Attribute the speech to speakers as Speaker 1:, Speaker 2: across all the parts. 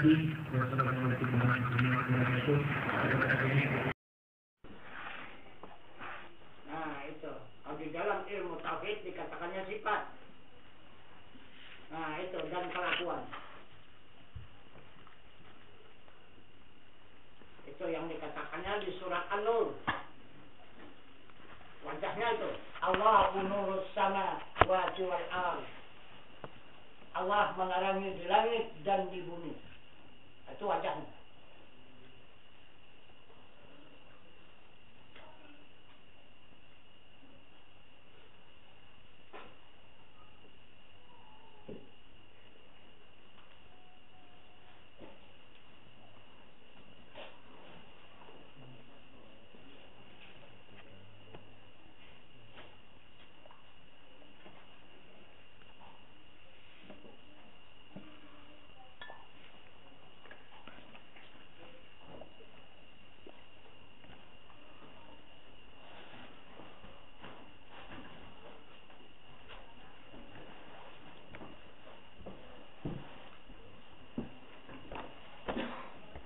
Speaker 1: kasih. Wassalamualaikum warahmatullahi wabarakatuh.
Speaker 2: Nah itu, kalau di dalam ilmu tauhid dikatakannya sifat. Nah itu, dan kelakuan. Itu yang dikatakannya di surat An-Nur. Wajahnya itu, Allahu nurus sama wal ardh. Allah menerangi di langit dan di bumi. Itu wajahnya.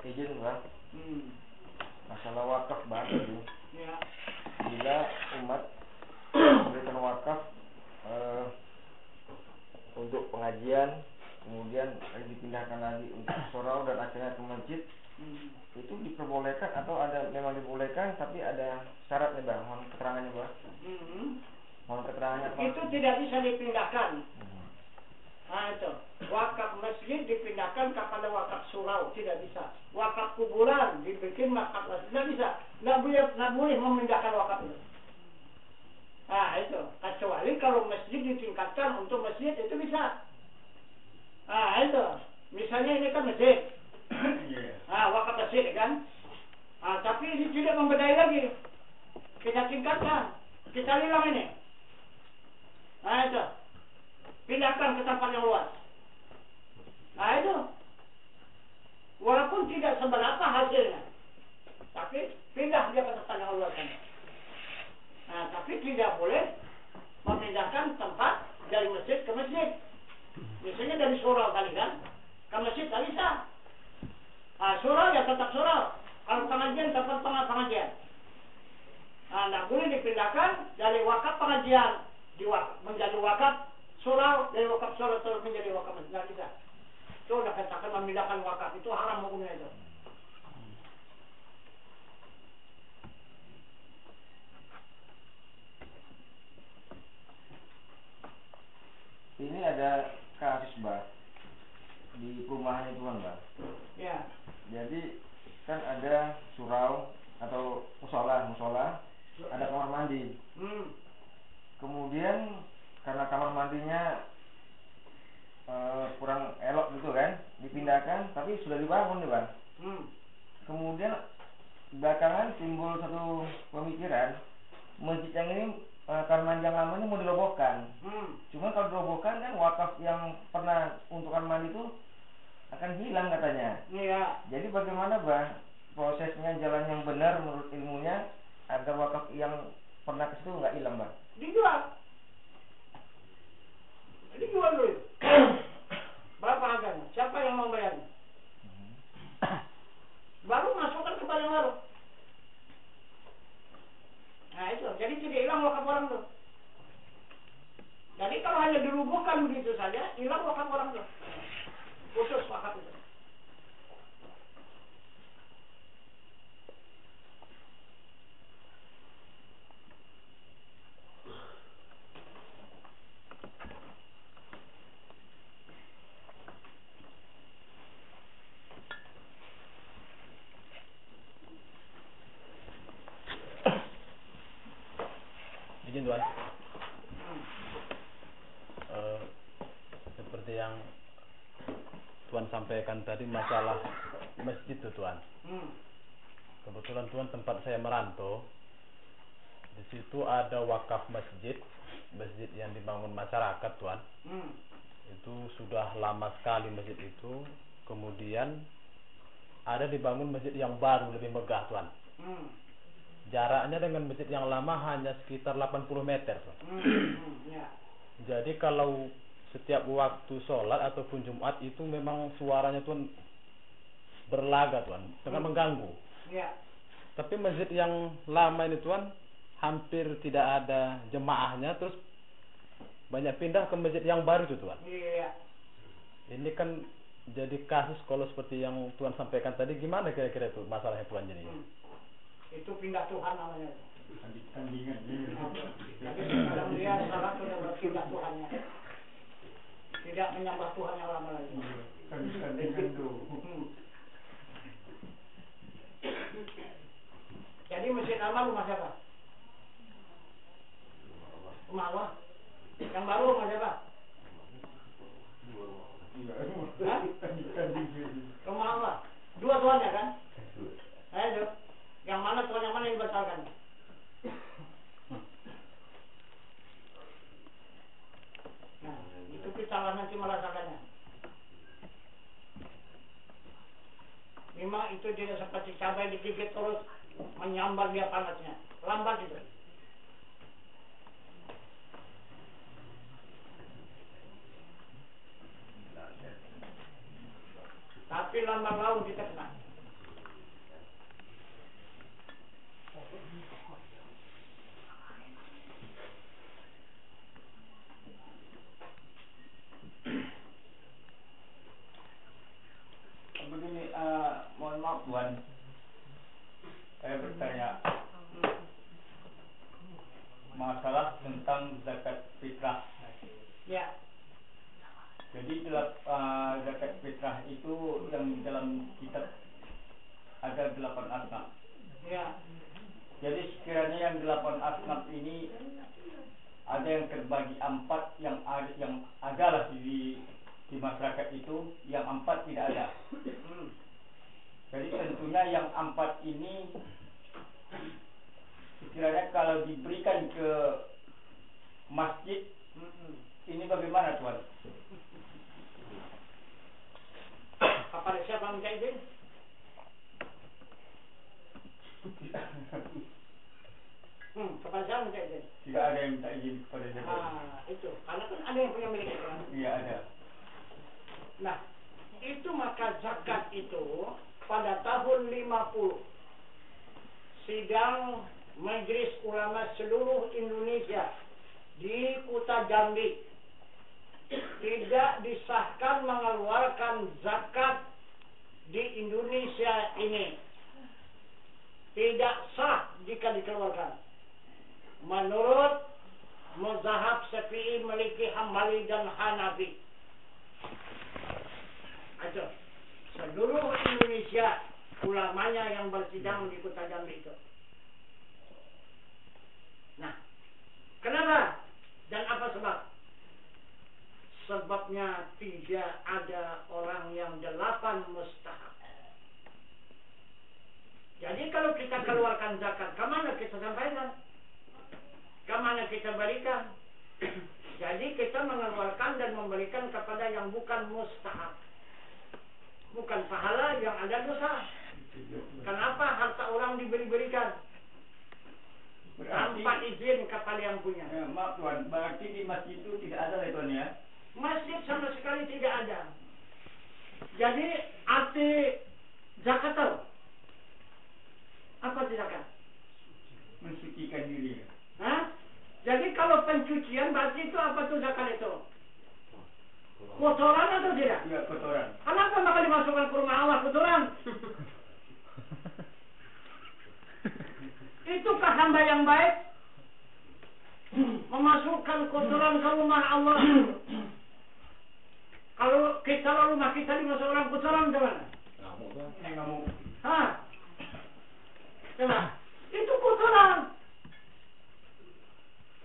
Speaker 3: Izin Bang, masalah wakaf Bang itu.
Speaker 2: Ya.
Speaker 3: Bila umat memberikan wakaf untuk pengajian, kemudian dipindahkan lagi untuk surau dan akhirnya ke masjid, itu diperbolehkan atau ada memang dibolehkan tapi ada syaratnya Bang? Mohon keterangannya Bang. Mohon keterangannya Bang.
Speaker 2: Itu tidak bisa dipindahkan. Nah itu, wakaf masjid dipindahkan kepada wakaf surau, tidak bisa. Wakaf kuburan dibikin wakaf masjid, tidak bisa. Tidak boleh memindahkan wakaf itu. Nah itu, kecuali kalau masjid ditingkatkan untuk masjid itu bisa. Nah itu, misalnya ini kan masjid. Nah wakaf masjid kan. Nah, tapi ini tidak membedai lagi. Kita tingkatkan, kita hilang ini. Nah itu, pindahkan ke tempat yang luas. Nah itu, walaupun tidak seberapa hasilnya, tapi pindah dia ke tempat yang luas. Nah, tapi tidak boleh memindahkan tempat dari masjid ke masjid. Misalnya dari surau tadi kan, ke masjid tak bisa. Nah, surau ya tetap surau. Kalau pengajian tempat pengajian. Nah, tidak boleh dipindahkan dari wakaf pengajian menjadi wakaf surau, dari wakaf surau terus menjadi wakaf masjid. Tidak bisa. Itu sudah katakan memindahkan wakaf, itu haram hukumnya itu.
Speaker 3: Ini ada kasus Bang di perumahan itu kan Bang.
Speaker 2: Ya.
Speaker 3: Jadi kan ada surau atau musola, ada kamar mandi. Kemudian karena kamar mandinya kurang elok gitu kan, dipindahkan, tapi sudah dibangun nih Bang. Kemudian belakangan timbul satu pemikiran, masjid yang ini kamar mandi yang lama ini mau dirobohkan. Cuma kalau dirobohkan kan wakaf yang pernah untuk kamar mandi itu akan hilang katanya.
Speaker 2: Iya.
Speaker 3: Jadi bagaimana Bang prosesnya, jalan yang benar menurut ilmunya agar wakaf yang pernah ke situ nggak hilang Bang?
Speaker 2: Dijual dulu. Berapa harganya? Siapa yang mau bayarnya? Baru masukkan ke barang yang baru. Nah itu, jadi tidak hilang wakaf orang tuh. Jadi kalau hanya dirubuhkan begitu saja, hilang wakaf orang tuh. Khusus wakaf itu.
Speaker 4: Izin Tuan. Seperti yang Tuan sampaikan tadi masalah masjid itu Tuan. Kebetulan Tuan tempat saya merantau, di situ ada wakaf masjid yang dibangun masyarakat Tuan. Itu sudah lama sekali masjid itu. Kemudian ada dibangun masjid yang baru lebih megah Tuan. Jaraknya dengan masjid yang lama hanya sekitar 80 meter Tuan. Jadi kalau setiap waktu sholat ataupun Jumat itu memang suaranya Tuan berlaga Tuan, sangat mengganggu.
Speaker 2: Ya.
Speaker 4: Tapi masjid yang lama ini Tuan, hampir tidak ada jemaahnya, terus banyak pindah ke masjid yang baru itu Tuan.
Speaker 2: Iya.
Speaker 4: Ini kan jadi kasus kalau seperti yang Tuan sampaikan tadi, gimana kira-kira itu masalahnya Tuan jadi?
Speaker 2: Itu pindah Tuhan namanya.
Speaker 1: Tandingan.
Speaker 2: Jadi sekarang dia salah sudah berpindah Tuhannya. Tidak menyembah Tuhan yang lama lagi.
Speaker 1: Tandingan tuh.
Speaker 2: Jadi masjid lama rumah siapa? Rumah Allah. Yang baru rumah siapa? Hah? Rumah Allah. Dua Tuhannya kan? Ayo. Yang mana Tuhan yang mana yang dibatalkan? Nah, itu kita lah nanti merasakannya. Memang itu tidak seperti cabai digigit terus menyambar dia panasnya. Lambat itu. Tapi lambat laun kita kena.
Speaker 3: Begini, mohon maaf Tuan, saya bertanya masalah tentang zakat fitrah.
Speaker 2: Ya.
Speaker 3: Jadi zakat fitrah itu yang di dalam kitab ada 8 asnaf.
Speaker 2: Ya.
Speaker 3: Jadi sekiranya yang 8 asnaf ini ada yang terbagi 4, yang adalah di masyarakat itu, yang 4 tidak ada. Jadi tentunya yang 4 ini sekiranya kalau diberikan ke masjid, ini bagaimana Tuan?
Speaker 2: Kepada siapa minta izin? Kepada siapa minta izin?
Speaker 3: Tidak ada yang minta izin kepada siapa.
Speaker 2: Itu. Karena kan ada yang punya milik itu kan?
Speaker 3: Iya ada.
Speaker 2: Nah, itu maka zakat itu pada tahun 50 sidang Majelis Ulama seluruh Indonesia di Kota Jambi tidak disahkan mengeluarkan zakat di Indonesia ini. Tidak sah jika dikeluarkan. Menurut mazhab Syafi'i, Maliki, Hambali dan Hanafi. Itu seluruh Indonesia ulamanya yang bersidang di Kota Jambi itu. Nah, kenapa dan apa sebab? Sebabnya tidak ada orang yang 8 mustahab. Jadi kalau kita keluarkan zakat, kemana kita sampaikan? Kemana kita berikan? Jadi kita mengeluarkan dan memberikan kepada yang bukan mustahab. Bukan pahala, yang ada dosa. Kenapa harta orang diberi-berikan? Tanpa izin kepada yang punya.
Speaker 3: Maaf Tuan, berarti di masjid itu tidak ada ya Tuan ya?
Speaker 2: Masjid sama sekali tidak ada. Jadi arti zakat tahu? Apa zakat?
Speaker 3: Mensucikan diri.
Speaker 2: Hah? Jadi kalau pencucian berarti itu apa tuh zakat itu? Kotoran atau tidak?
Speaker 3: Iya, kotoran.
Speaker 2: Kenapa maka dimasukkan ke rumah Allah kotoran? Itukah hamba yang baik? Memasukkan kotoran ke rumah Allah. Kalau kita rumah kita dimasukkan kotoran gimana?
Speaker 3: Ngamuk.
Speaker 2: Hah? Coba. Itu kotoran.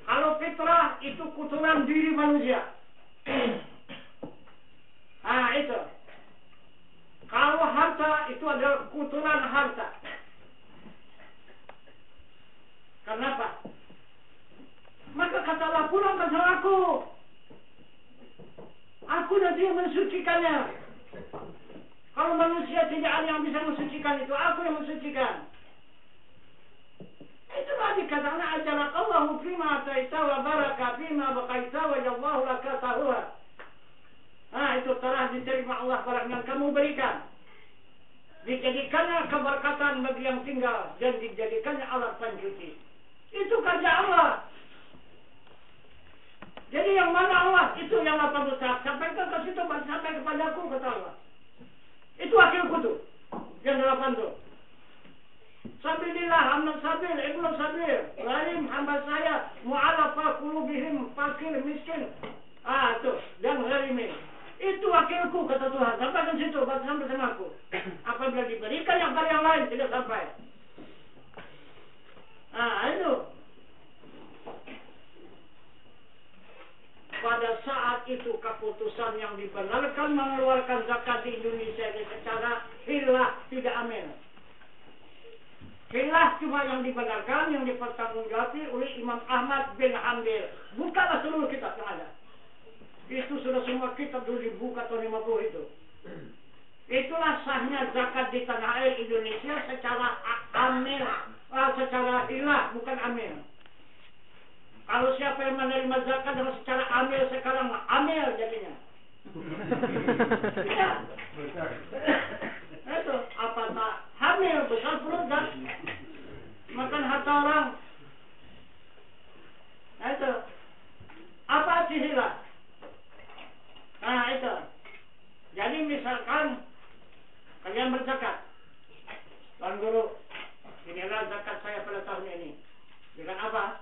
Speaker 2: Kalau fitrah itu kotoran diri manusia. Itu. Kalau harta itu adalah kotoran harta. Kenapa? Maka kata Allah, pulangkan sama aku. Aku nanti yang mensucikannya. Kalau manusia tidak ada yang bisa mensucikan itu, aku yang mensucikan. Itulah dikatakan ajarak Allahu fima ataita wa baraka fima baqaita wa jallahu laka tahuha. Itu telah diterima Allah barang yang kamu berikan. dijadikannya keberkatan bagi yang tinggal, dan dijadikannya alat pencuci. Itu kerja Allah. Jadi yang mana Allah? Itu yang 80 saat. Sampaikan ke situ, sampai kepadaku, kata Allah. Itu wakilku tuh, yang 8 tuh. Sabilillah, amal sabil, ibnu sabil, gharim, hamba saya, mu'alafa, qulubihim, fakir, miskin. Tuh, dan gharimin. Itu wakilku, kata Tuhan. Sampaikan situ, sampai sama aku. Apabila diberikan yang pada yang lain, tidak sampai. Itu. Pada saat itu keputusan yang dibenarkan mengeluarkan zakat di Indonesia ini secara khilaf, tidak amin. Khilaf cuma yang dibenarkan, yang dipertanggungjawabkan oleh Imam Ahmad bin Hanbal. Bukalah seluruh kitab yang ada. Itu sudah semua kitab dulu dibuka tahun 50 itu. Itulah sahnya zakat di tanah air Indonesia secara amil, secara khilaf, bukan amil. Kalau siapa yang menerima zakat dengan secara amil sekarang, amil jadinya. Ya. Itu apa tak hamil besar perut kan? Makan harta orang. Itu apa sihirlah? Itu. Jadi misalkan kalian berzakat, Tuan Guru, inilah zakat saya pada tahun ini. Dengan apa?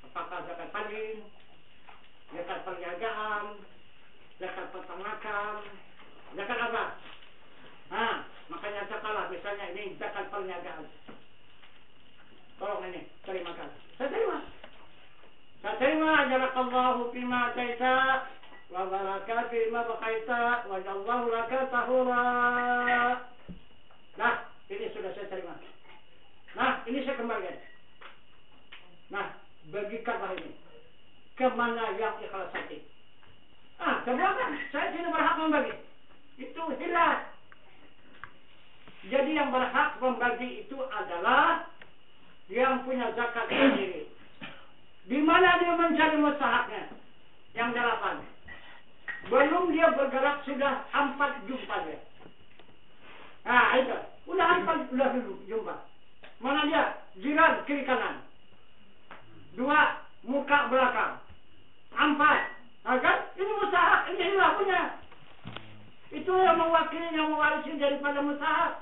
Speaker 2: Apakah zakat paling, zakat perniagaan, zakat peternakan, zakat apa? Makanya cakalah misalnya ini zakat perniagaan. Tolong ini, terimakan. Saya terima. Saya terima. Jalakallahu fima ataita wa baraka fima baqaita wa jallahu laka tahura. Nah, ini sudah saya terima. Nah, ini saya kembalikan. Nah, bagikanlah ini kemana yang ikhlas hati. Keberatan, saya tidak berhak membagi. Itu hilaf. Jadi yang berhak membagi itu adalah yang punya zakat sendiri. Di mana dia mencari mustahaknya? Yang 8. Belum dia bergerak sudah 4 jumpa dia. Itu. Udah 4 udah dulu jumpa. Mana dia? Jiran kiri kanan. 2, muka belakang. 4, kan? Ini mustahak, ini hilaf punya. Itu yang mewakili, yang mewarisi daripada mustahak.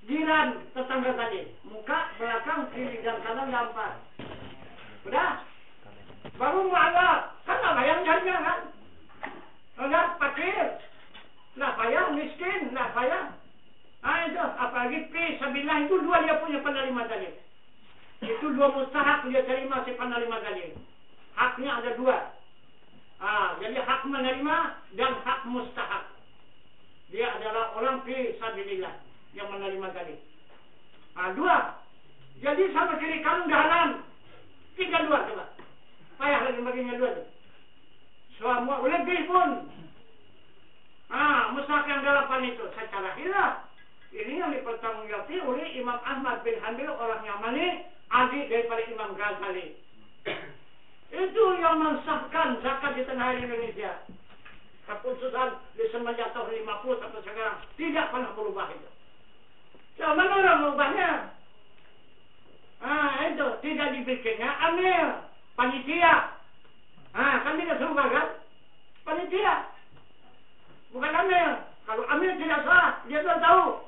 Speaker 2: Jiran tetangga tadi, muka belakang kiri dan kanan 4. Udah. Baru mu'alaf, kan nggak bayar jadinya kan? Enggak fakir, nggak payah miskin, nggak payah. Itu apalagi fisabilillah itu 2 dia punya penerima tadi. Itu 2 mustahak dia terima si penerima tadi. Haknya ada 2. Jadi hak menerima dan hak mustahak. Dia adalah orang fisabilillah yang menerima tadi. 2. Jadi sama kiri kanan dalam. 3 2 coba. Payah lagi baginya 2 tu. Semua lebih pun. Mustahak yang 8 itu secara hilaf. Ini yang dipertanggungjawabkan oleh Imam Ahmad bin Hanbal, orang Yamani, adik daripada Imam Ghazali. Itu yang mensahkan zakat di tanah air Indonesia. Keputusan di semenjak tahun 50 sampai sekarang tidak pernah berubah itu. Mana orang berubahnya? Itu tidak dibikinnya amil, panitia. Kan tidak berubah kan? Panitia, bukan amil. Kalau amil tidak salah, dia sudah tahu.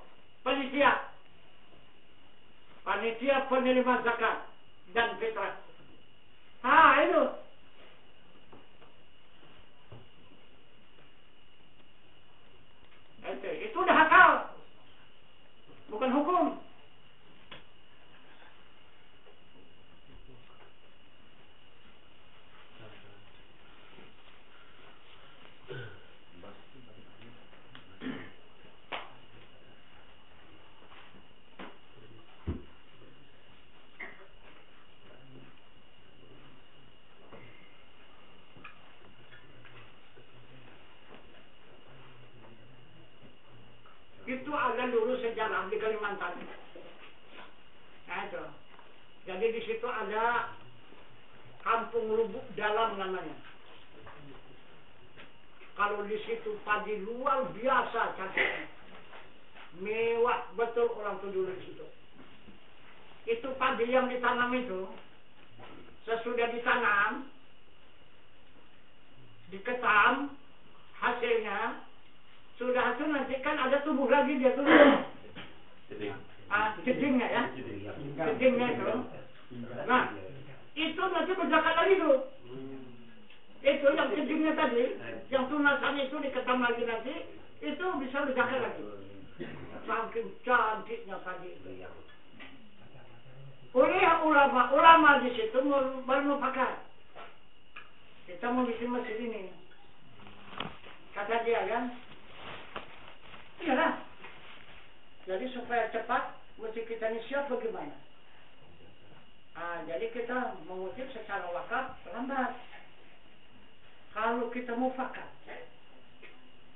Speaker 2: Panitia penerima zakat dan fitrah. Itu. Itu udah akal, bukan hukum. Itu ada dulu sejarah di Kalimantan. Itu. Jadi di situ ada kampung Lubuk Dalam namanya. Kalau di situ padi luar biasa cantiknya. Mewah betul orang tuh dulu di situ. Itu padi yang ditanam itu, sesudah ditanam, diketam, hasilnya, sudah hasil nanti kan ada tumbuh lagi dia tuh. Jedingnya ya, jedingnya itu. Nah, itu nanti berzakat lagi tuh. Itu yang jedingnya tadi, yang tunasan itu diketam lagi nanti, itu bisa berzakat lagi. Saking cantiknya padi itu. Oleh ulama di situ bermufakat. Kita mau bikin masjid ini. Kata dia kan, iyalah. Jadi supaya cepat, mesti kita ini siap bagaimana. Jadi kita mengutip secara wakaf lambat. Kalau kita mufakat,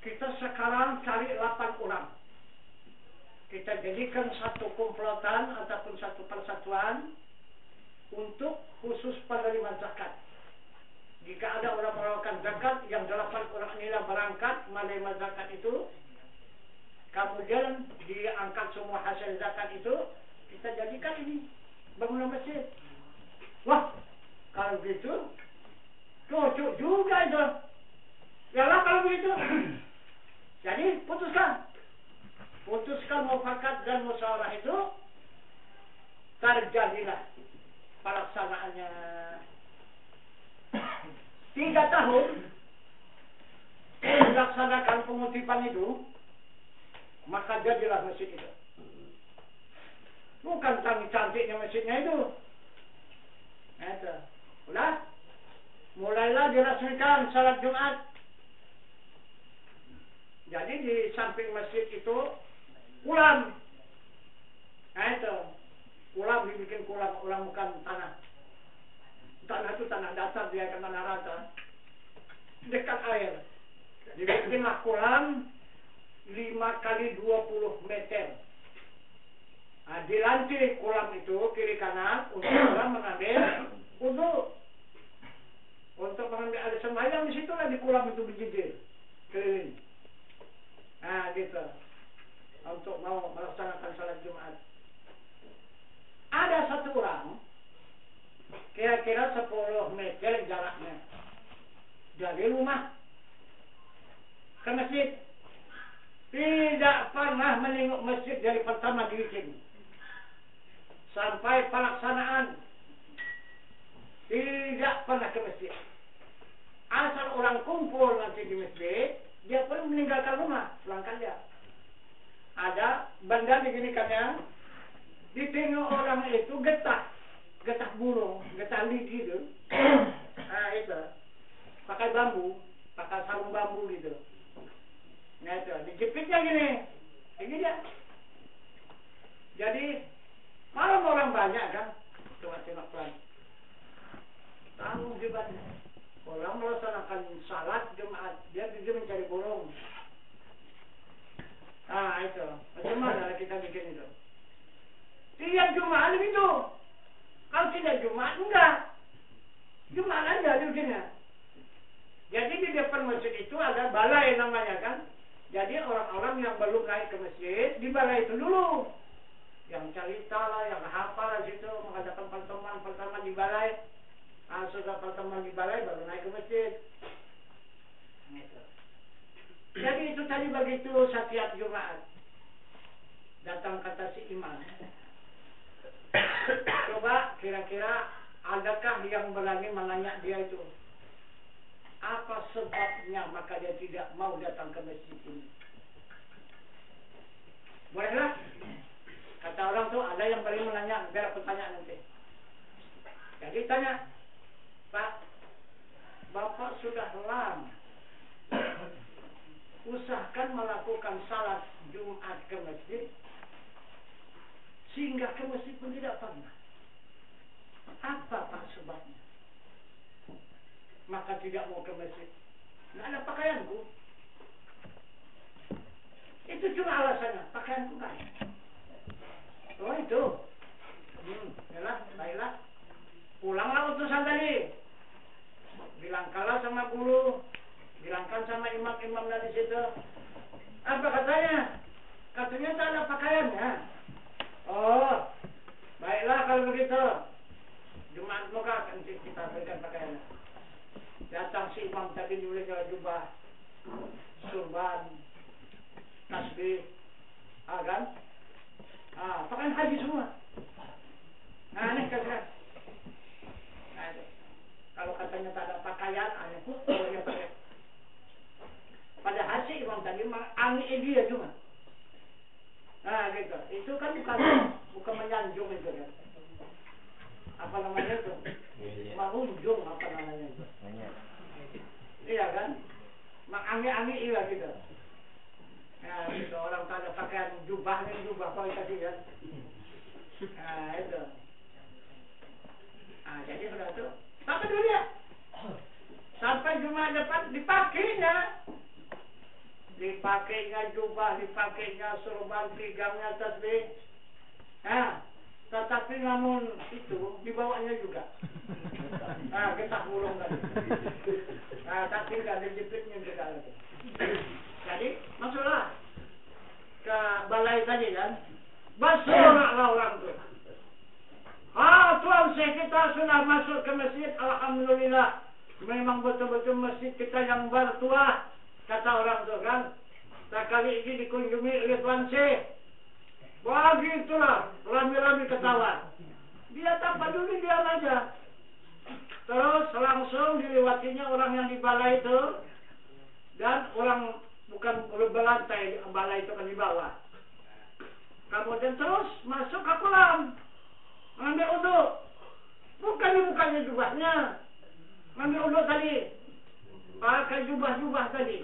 Speaker 2: kita sekarang cari 8 orang. Kita jadikan satu komplotan ataupun satu persatuan untuk khusus penerima zakat. Jika ada orang melakukan zakat, yang 8 orang inilah berangkat menerima zakat itu, kemudian diangkat semua hasil zakat itu, kita jadikan ini bangunan masjid. Wah, kalau gitu cocok juga itu. Yalah kalau begitu. Jadi putuskan mufakat dan musyawarah itu, terjadilah pelaksanaannya. 3 tahun dilaksanakan pengutipan itu, maka jadilah masjid itu. Bukan cantik-cantiknya masjidnya itu. Nah, itu. Udah, mulailah diresmikan salat Jumat. Jadi di samping masjid itu kolam. Nah itu, kolam dibikin kolam bukan tanah. Tanah itu tanah datar, dia akan tanah rata. Dekat air. Dibikinlah kolam 5 kali 20 meter. Dilantik kolam itu kiri kanan untuk orang mengambil untuk mengambil air sembahyang di situ lah, di kolam itu berjijil keliling. Nah gitu, untuk mau melaksanakan salat Jumat. Ada satu orang, kira-kira 10 meter jaraknya dari rumah ke masjid. Tidak pernah menengok masjid dari pertama dibikin sampai pelaksanaan. Tidak pernah ke masjid. Asal orang kumpul nanti di masjid, dia pun meninggalkan rumah, pulangkan dia. Ada benda diginikannya, ditengok orang itu getah burung, getah lidi itu. Nah itu, pakai bambu, pakai sarung bambu gitu. Nah itu, dijepitnya gini, ini dia. Jadi, malam orang banyak kan, coba tengok pelan. Tanggung jawabnya. Orang melaksanakan salat Jumat, dia mencari burung. Nah itu, macam mana kita bikin itu? Tiap Jumat begitu. Kalau tidak Jumat, enggak. Jumat aja bikinnya. Jadi di depan masjid itu ada balai namanya kan. Jadi orang-orang yang belum naik ke masjid, di balai itu dulu. Yang cerita lah, yang hafal lah situ, mengadakan pertemuan pertama di balai. Sudah pertemuan di balai baru naik ke masjid. Gitu. Jadi itu tadi begitu setiap Jumat. Datang kata si imam. Coba kira-kira adakah yang berani menanya dia itu? Apa sebabnya maka dia tidak mau datang ke masjid ini? Bolehlah. Kata orang tuh ada yang berani menanya, biar pertanyaan nanti. Jadi tanya, Pak, Bapak sudah lama usahakan melakukan salat Jumat ke masjid, sehingga ke masjid pun tidak pernah. Apa Pak sebabnya? Maka tidak mau ke masjid. Nggak ada pakaianku. Itu cuma alasannya, pakaianku nggak ada. Oh itu. Yalah, baiklah. Pulanglah utusan tadi. Bilangkanlah sama guru, bilangkan sama imam-imam dari situ. Apa katanya? katanya tak ada pakaiannya. Oh, baiklah kalau begitu. Jumat muka akan kita berikan pakaiannya. Datang si imam tadi nulis jubah, surban, tasbih, kan? Pakaian haji semua. Nah, ini katakan. Nah, itu. Kalau katanya tak ada pakaian, kalau dia pakai. Pada hasil imam tadi angin dia cuma. Nah, gitu. Itu kan bukan menyanjung itu kan. Apa namanya itu? Mengunjung apa namanya itu? Iya kan? Angin iya gitu. Nah, itu orang tak ada pakaian jubah apa tadi kan? Nah, itu. Nah, jadi sudah itu. Sampai dulu ya. Sampai Jumat depan dipakainya jubah, dipakainya surban, pigangnya tasbih. Nah, tetapi namun itu dibawanya juga. Nah, getah mulung tadi. Nah, tapi nggak ada jepitnya juga lagi. Jadi masuklah ke balai tadi kan. Bersoraklah orang itu. Tuan Syekh kita sudah masuk ke masjid, alhamdulillah. Memang betul-betul masjid kita yang bertuah, kata orang itu kan. Sekali ini dikunjungi oleh Tuan Syekh. Begitulah, rame-rame ketawa. Dia tak peduli, diam aja. Terus langsung dilewatinya orang yang di balai itu. Dan orang bukan berlantai, balai itu kan di bawah. Kemudian terus masuk ke kolam. Ngambil uduk. Bukan dibukanya jubahnya. Ngambil uduk tadi. Pakai jubah-jubah tadi.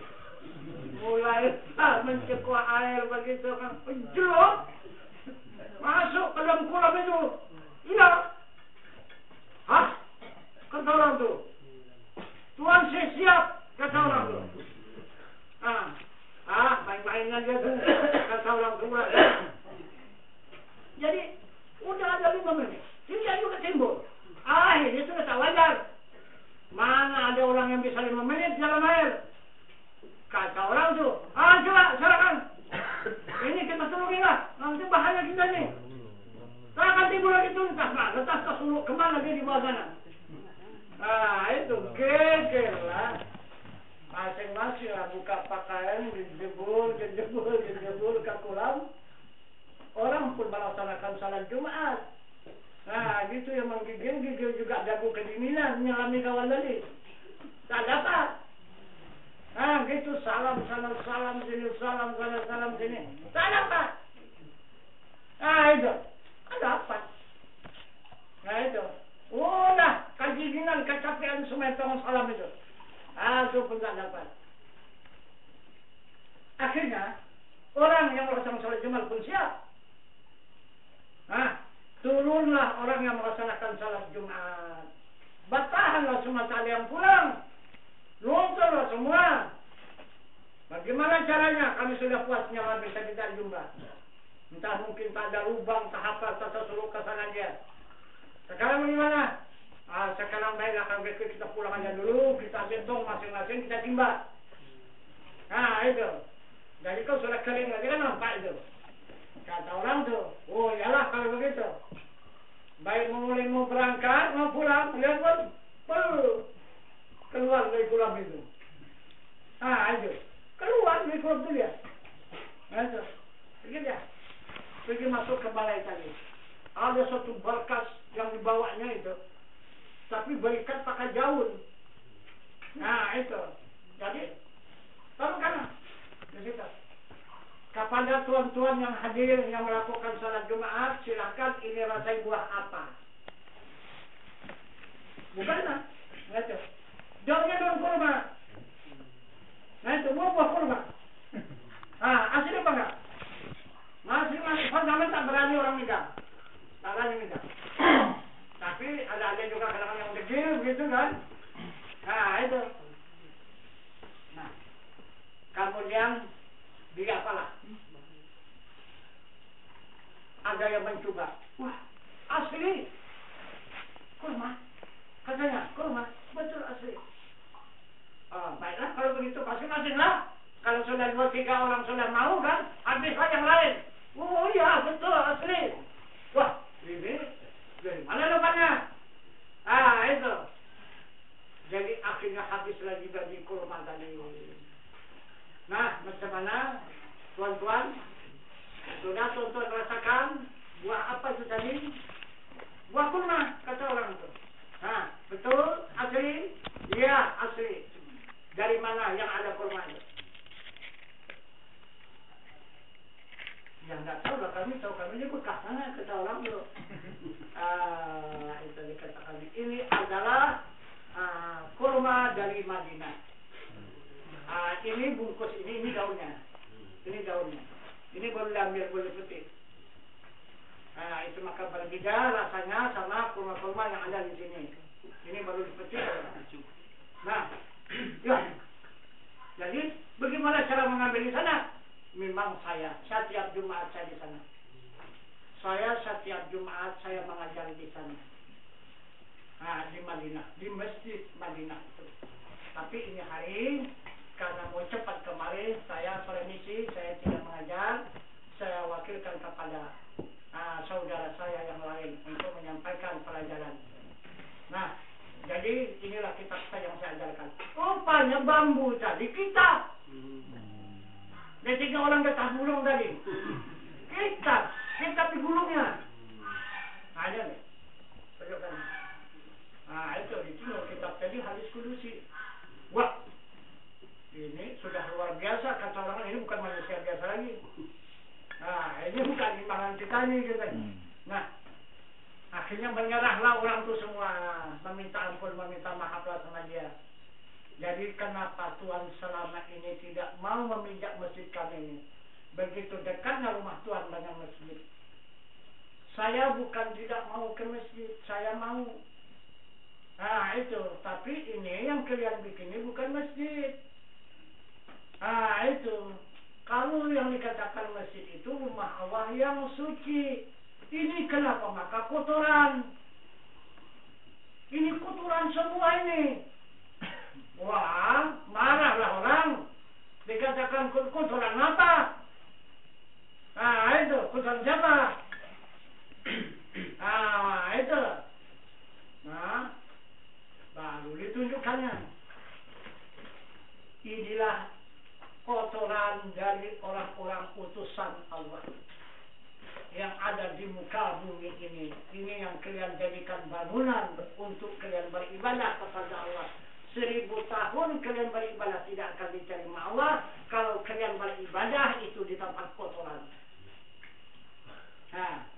Speaker 2: Mulai mencekuah air begitu kan. Jelok. Masuk ke dalam kolam itu. Hilang. Hah? Kata orang tu. Tuan Syekh siap. Kata orang tu. Main-main aja tu. Kata orang tu. Jadi, udah ada 5 menit. Dia juga timbul. Akhirnya sudah tak wajar. Mana ada orang yang bisa 5 menit dalam air. Kata orang tu. Coba, silakan. Ini kita tolongilah. Nanti bahaya kita ni. Tak akan timbul lagi tuntas. Letas tak suruh kemana dia di bawah sana. Itu geger lah. Masing-masing lah buka pakaian, dijebur ke kolam. Orang pun melaksanakan salat Jumat. Nah, gitu yang menggigil juga dagu kedinginan, menyelami kawan tadi. Tak dapat. Nah, gitu salam sini, salam sini. Tak dapat. Nah, itu. Tak dapat. Nah, itu. Udah, kedinginan, kecapean semetong salam itu. Itu pun tak dapat. Akhirnya, orang yang melaksanakan salat Jumat pun siap. Turunlah orang yang melaksanakan salat Jumat. Bertahanlah semua, tak ada yang pulang. Lunturlah semua. Bagaimana caranya? Kami sudah puas nyawa bisa kita jumpa. Entah mungkin tak ada lubang, tak apa, tak seluruh ke sana dia. Sekarang bagaimana? Sekarang baiklah kalau kita pulang aja dulu, kita sentong masing-masing, kita timba. Itu. Jadi kau sudah kering lagi kan nampak itu. Kata orang tu, yalah kalau begitu. Baik mau berangkat, mau pulang, lihat pun keluar dari kolam itu. Ayo. Keluar dari kolam tu dia. Itu. Pergi dia. Pergi masuk ke balai tadi. Ada satu berkas yang dibawanya itu. Tapi berikat pakai daun. Itu. Jadi, taruh kanan. Di situ. Kepada tuan-tuan yang hadir yang melakukan salat Jumat, silakan ini rasai buah apa? Bukan lah. Itu. Daunnya daun kurma. Itu buah kurma. Asli apa enggak? Masing-masing fundament tak berani orang megang. Tak berani megang. Tapi ada juga kadang-kadang yang degil begitu kan. Itu. Kemudian dia apalah? Ada yang mencoba. Wah, asli. Kurma. Katanya, kurma. Betul asli. Baiklah, kalau begitu masing-masing lah. Kalau sudah 2-3 orang sudah mau kan, habislah yang lain. Oh iya betul asli. Wah ini dari mana rupanya? Itu. Jadi akhirnya habis lagi bagi kurma tadi. Nah macam mana tuan-tuan? Sudah tuan-tuan rasakan buah apa itu tadi? Buah kurma kata orang itu. Nah betul asli? Iya asli. Dari mana yang ada kurma itu? Yang nggak tahu lah kami tahu kami ini bekas sana kata orang itu. Itu dikatakan ini adalah kurma dari Madinah. Ini bungkus ini daunnya. Ini daunnya. Ini boleh diambil boleh petik. Itu maka berbeda rasanya sama kurma-kurma yang ada di sini. Ini baru dipetik. Nah, ya. Jadi bagaimana cara mengambil di sana? Memang saya setiap Jumat saya di sana. Saya setiap Jumat saya mengajar di sana. Di Madinah, di Masjid Madinah itu. Tapi ini hari karena mau cepat kemarin saya permisi saya tidak mengajar. Saya wakilkan kepada saudara saya yang lain untuk menyampaikan pelajaran. Nah, jadi inilah kitab saya yang saya ajarkan. Rupanya bambu tadi kitab. Dan 3 orang getah gulung tadi. Kitab digulungnya. Ada nih. Tunjukkan. Itu ditinggal kitab tadi hadis kudusi. Wah. Ini sudah luar biasa kata orang ini bukan manusia biasa lagi. Ini bukan timbangan kita ini gitu. Nah, akhirnya menyerahlah orang itu semua, meminta ampun, meminta maaflah sama dia. Jadi kenapa Tuhan selama ini tidak mau memijak masjid kami ini? Begitu dekatnya rumah Tuhan dengan masjid. Saya bukan tidak mau ke masjid, saya mau. Itu, tapi ini yang kalian bikin ini bukan masjid. Itu. Kalau yang dikatakan masjid itu rumah Allah yang suci. Ini kenapa maka kotoran? Ini kotoran semua ini. Wah, marahlah orang. Dikatakan kotoran apa? Itu kotoran siapa? Itu. Nah, baru ditunjukkannya. Inilah kotoran dari orang-orang utusan Allah yang ada di muka bumi ini. Ini yang kalian jadikan bangunan untuk kalian beribadah kepada Allah. 1000 tahun kalian beribadah tidak akan diterima Allah kalau kalian beribadah itu di tempat kotoran.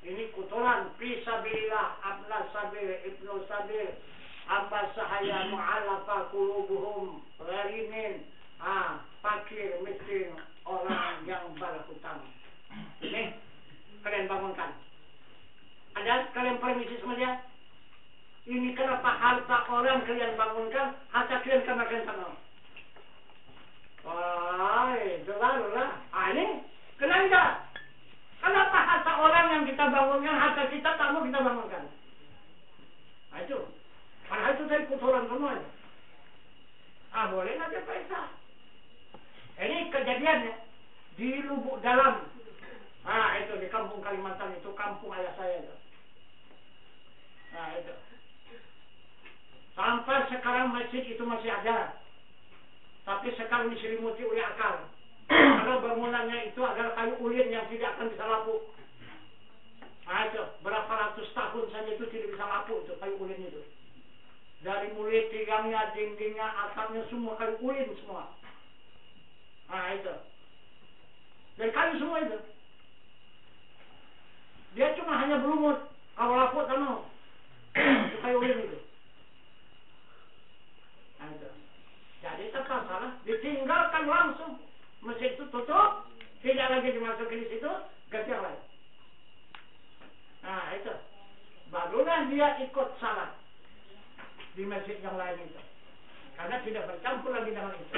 Speaker 2: Ini kotoran fisabilillah, abna sabil, ibnu sabil, amba sahaya mu'alafa kulubuhum gharinin, fakir miskin, orang yang berhutang. Ini kalian bangunkan. Ada kalian permisi sama dia? Ini kenapa harta orang kalian bangunkan, harta kalian kemakan sama? Itu barulah. Ini kenapa? Kenapa harta orang yang kita bangunkan, harta kita tak mau kita bangunkan? Itu. Padahal itu dari kotoran semua. Boleh nanti periksa. Ini kejadiannya di Lubuk Dalam. Itu di kampung Kalimantan itu, kampung ayah saya itu. Itu. Sampai sekarang masjid itu masih ada. Tapi sekarang diselimuti oleh akal. Karena bangunannya itu adalah kayu ulin yang tidak akan bisa lapuk. Itu. Berapa ratus tahun saja itu tidak bisa lapuk itu kayu ulin itu. Dari mulai tigangnya, dindingnya, atapnya semua kayu ulin semua. Itu. Dari kayu semua itu. Dia cuma hanya berumut. Kalau lapuk tak mau. Itu kayu ulin itu. Itu. Jadi tetap salah. Ditinggalkan langsung. Masjid itu tutup. Tidak lagi dimasukin di situ. Ganti yang lain. Itu. Barulah dia ikut salat. Di masjid yang lain itu. Karena tidak bercampur lagi dengan itu.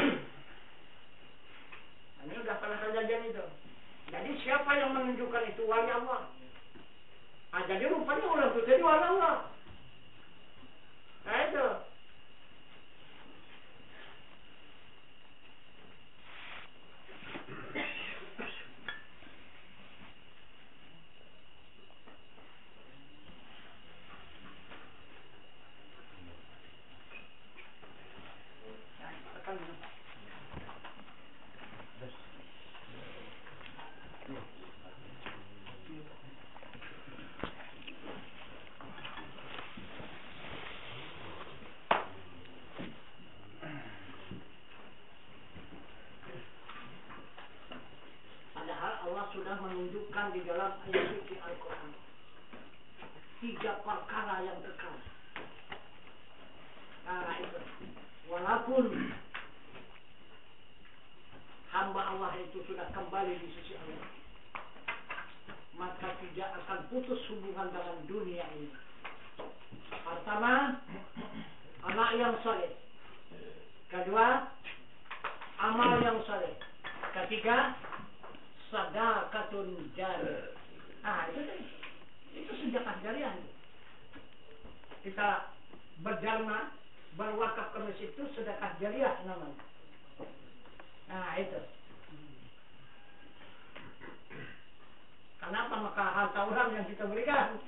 Speaker 2: Ini sudah pernah kejadian itu. Jadi siapa yang menunjukkan itu? Wali Allah. Jadi rupanya orang itu jadi wali Allah. Itu. sudah menunjukkan di dalam ayat suci Al-Quran 3 perkara yang kekal. Nah itu, walaupun hamba Allah itu sudah kembali di sisi Allah, maka tidak akan putus hubungan dengan dunia ini. Pertama, anak yang saleh. Kedua, amal yang saleh. Ketiga, sadaqatun jariyah. Ah, itu sedekah jariah. Kita berdarma, berwakaf ke masjid itu sedekah jariah namanya. Nah, itu. Kenapa maka harta orang yang kita berikan?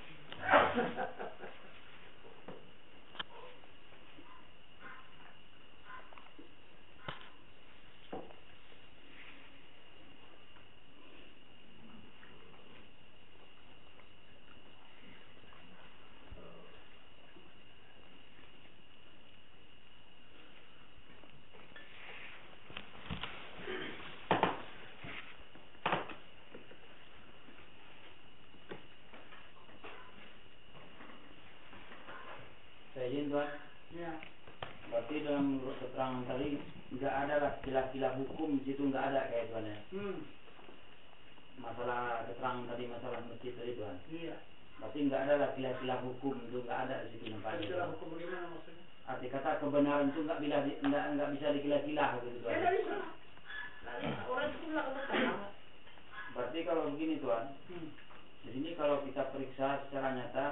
Speaker 1: Saya Tuan.
Speaker 2: Ya.
Speaker 1: Berarti dalam menurut keterangan tadi nggak ada lah kilah-kilah hukum di situ, nggak ada kayak Tuan ya. Masalah keterangan tadi, masalah masjid tadi Tuan.
Speaker 2: Iya.
Speaker 1: Berarti nggak ada lah kilah-kilah hukum itu, nggak ada di situ nampaknya.
Speaker 2: Kilah hukum bagaimana maksudnya?
Speaker 1: Arti kata kebenaran itu nggak bisa dikilah-kilah gitu Tuan.
Speaker 2: Tidak bisa. Orang itu bilang apa?
Speaker 1: Berarti kalau begini Tuan, di sini kalau kita periksa secara nyata,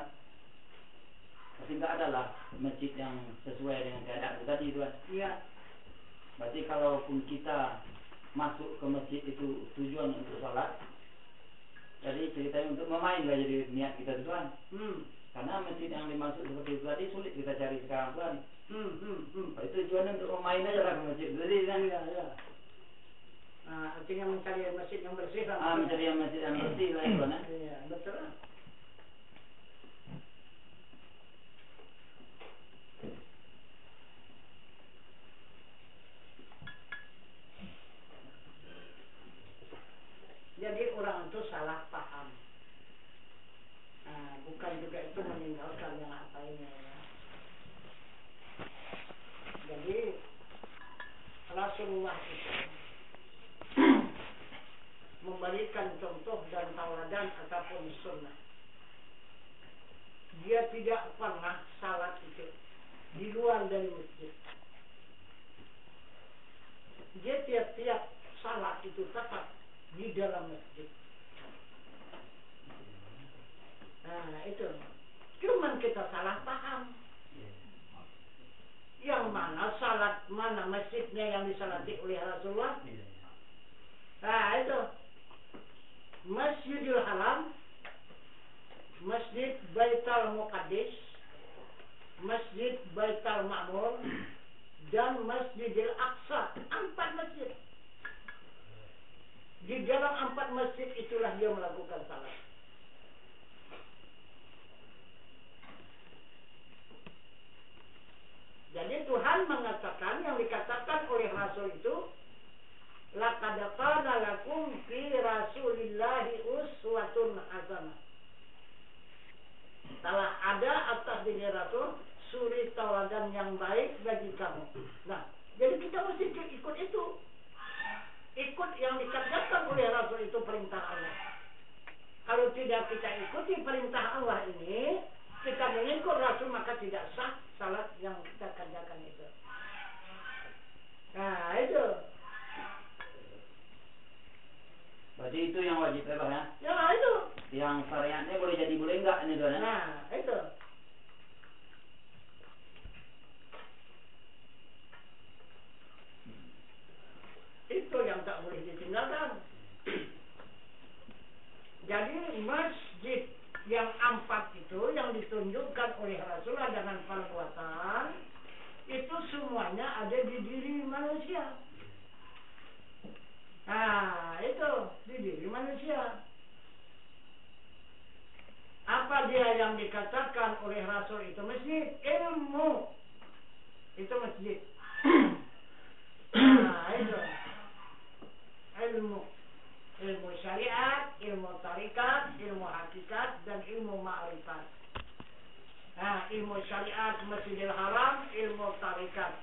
Speaker 1: pasti nggak ada lah masjid yang sesuai dengan keadaan tadi Tuan.
Speaker 2: Iya.
Speaker 1: Berarti kalaupun kita masuk ke masjid itu tujuan untuk sholat, jadi ceritanya untuk memain lah jadi niat kita Tuan. Karena masjid yang dimaksud seperti itu tadi sulit kita cari sekarang Tuan. Itu tujuannya untuk memain aja lah ke masjid. Jadi kan?
Speaker 2: Iya. Artinya mencari masjid yang bersih lah.
Speaker 1: Mencari masjid yang bersih lah Tuan.
Speaker 2: Iya, betul lah. Jadi orang itu salah paham. Bukan juga itu meninggalkan yang apa ini ya. Jadi Rasulullah itu memberikan contoh dan tauladan ataupun sunnah. Dia tidak pernah salat itu di luar dari masjid. Dia tiap-tiap salat itu tetap di dalam masjid. Nah itu, cuman kita salah paham. Yang mana salat, mana masjidnya yang disalati oleh Rasulullah? Nah itu, Masjidil Haram, Masjid Baitul Muqaddis, Masjid Baitul Ma'mur, dan Masjidil Aqsa. 4 masjid. Di dalam 4 masjid itulah dia melakukan salat. Jadi Tuhan mengatakan, yang dikatakan oleh Rasul itu, laqad kana lakum fi Rasulillahi uswatun hasanah. Telah ada atas diri Rasul suri tauladan yang baik bagi kamu. Nah, jadi kita mesti ikut itu. Ikut yang dikatakan oleh Rasul itu perintah Allah. Kalau tidak kita ikuti perintah Allah ini, kita mengikut Rasul, maka tidak sah salat yang kita kerjakan itu. Nah itu.
Speaker 1: Berarti itu yang wajib ya Pak ya?
Speaker 2: Ya itu.
Speaker 1: Yang variannya boleh jadi boleh enggak ini Tuan ya?
Speaker 2: Nah itu. Itu yang tak boleh ditinggalkan. Jadi masjid yang 4 itu yang ditunjukkan oleh Rasulullah dengan perbuatan itu semuanya ada di diri manusia. Nah itu di diri manusia. Apa dia yang dikatakan oleh Rasul itu masjid? Ilmu. Itu masjid. Nah itu ilmu syariat, ilmu syariat Masjidil Haram, ilmu tarikat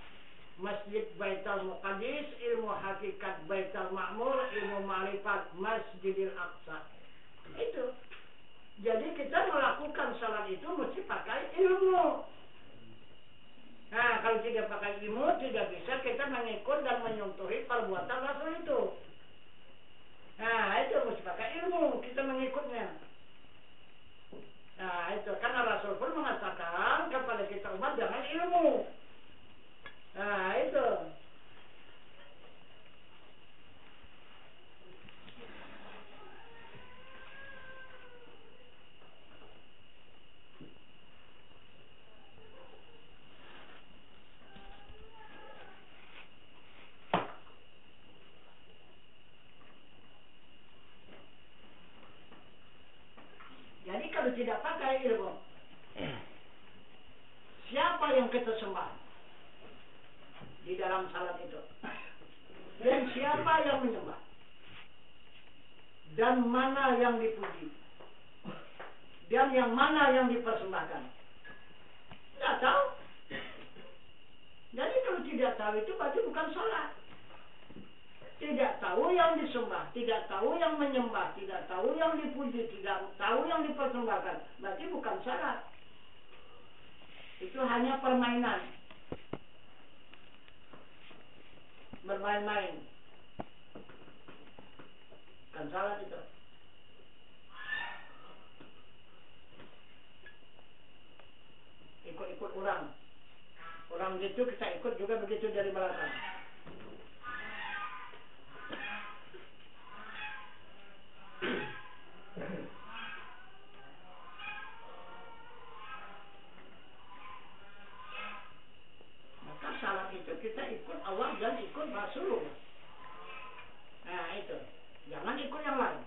Speaker 2: Masjid Baitul Muqaddis, ilmu hakikat Baitul Ma'mur, ilmu ma'rifat Masjidil Aqsa. Itu. Jadi kita melakukan salat itu mesti pakai ilmu. Nah, kalau tidak pakai ilmu, tidak bisa kita mengikut dan menyuntuhi perbuatan Rasul itu. Nah, itu mesti pakai ilmu, kita mengikutnya. Nah, itu. Karena Rasul pun mengatakan kepada kita umat dengan ilmu. Nah, itu. Jadi kalau tidak pakai ilmu, siapa yang kita sembah di dalam salat itu? Dan siapa yang menyembah? Dan mana yang dipuji? Dan yang mana yang dipersembahkan? Tidak tahu. Jadi kalau tidak tahu itu berarti bukan salat. Tidak tahu yang disembah, tidak tahu yang menyembah, tidak tahu yang dipuji, tidak tahu yang dipersembahkan, berarti bukan salat. Itu hanya permainan, bermain-main, bukan salat itu. Ikut-ikut orang gitu kita ikut juga begitu dari belakang. Maka salat itu kita ikut Allah dan ikut Rasul. Nah itu, jangan ikut yang lain.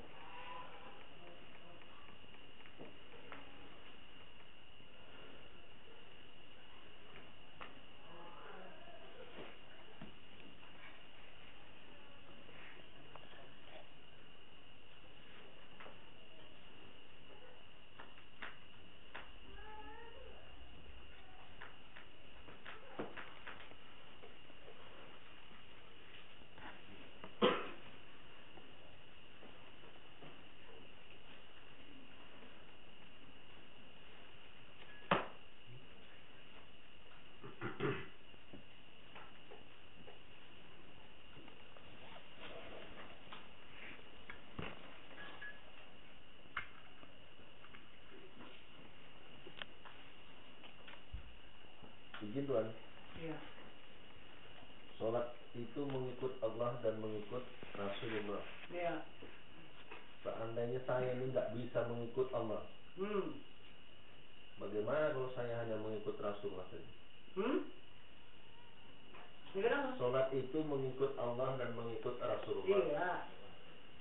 Speaker 3: Izin Tuhan.
Speaker 2: Iya.
Speaker 3: Sholat itu mengikut Allah dan mengikut Rasulullah.
Speaker 2: Iya.
Speaker 3: Seandainya saya ini nggak bisa mengikut Allah, bagaimana kalau saya hanya mengikut Rasulullah saja? Sholat itu mengikut Allah dan mengikut Rasulullah.
Speaker 2: Iya.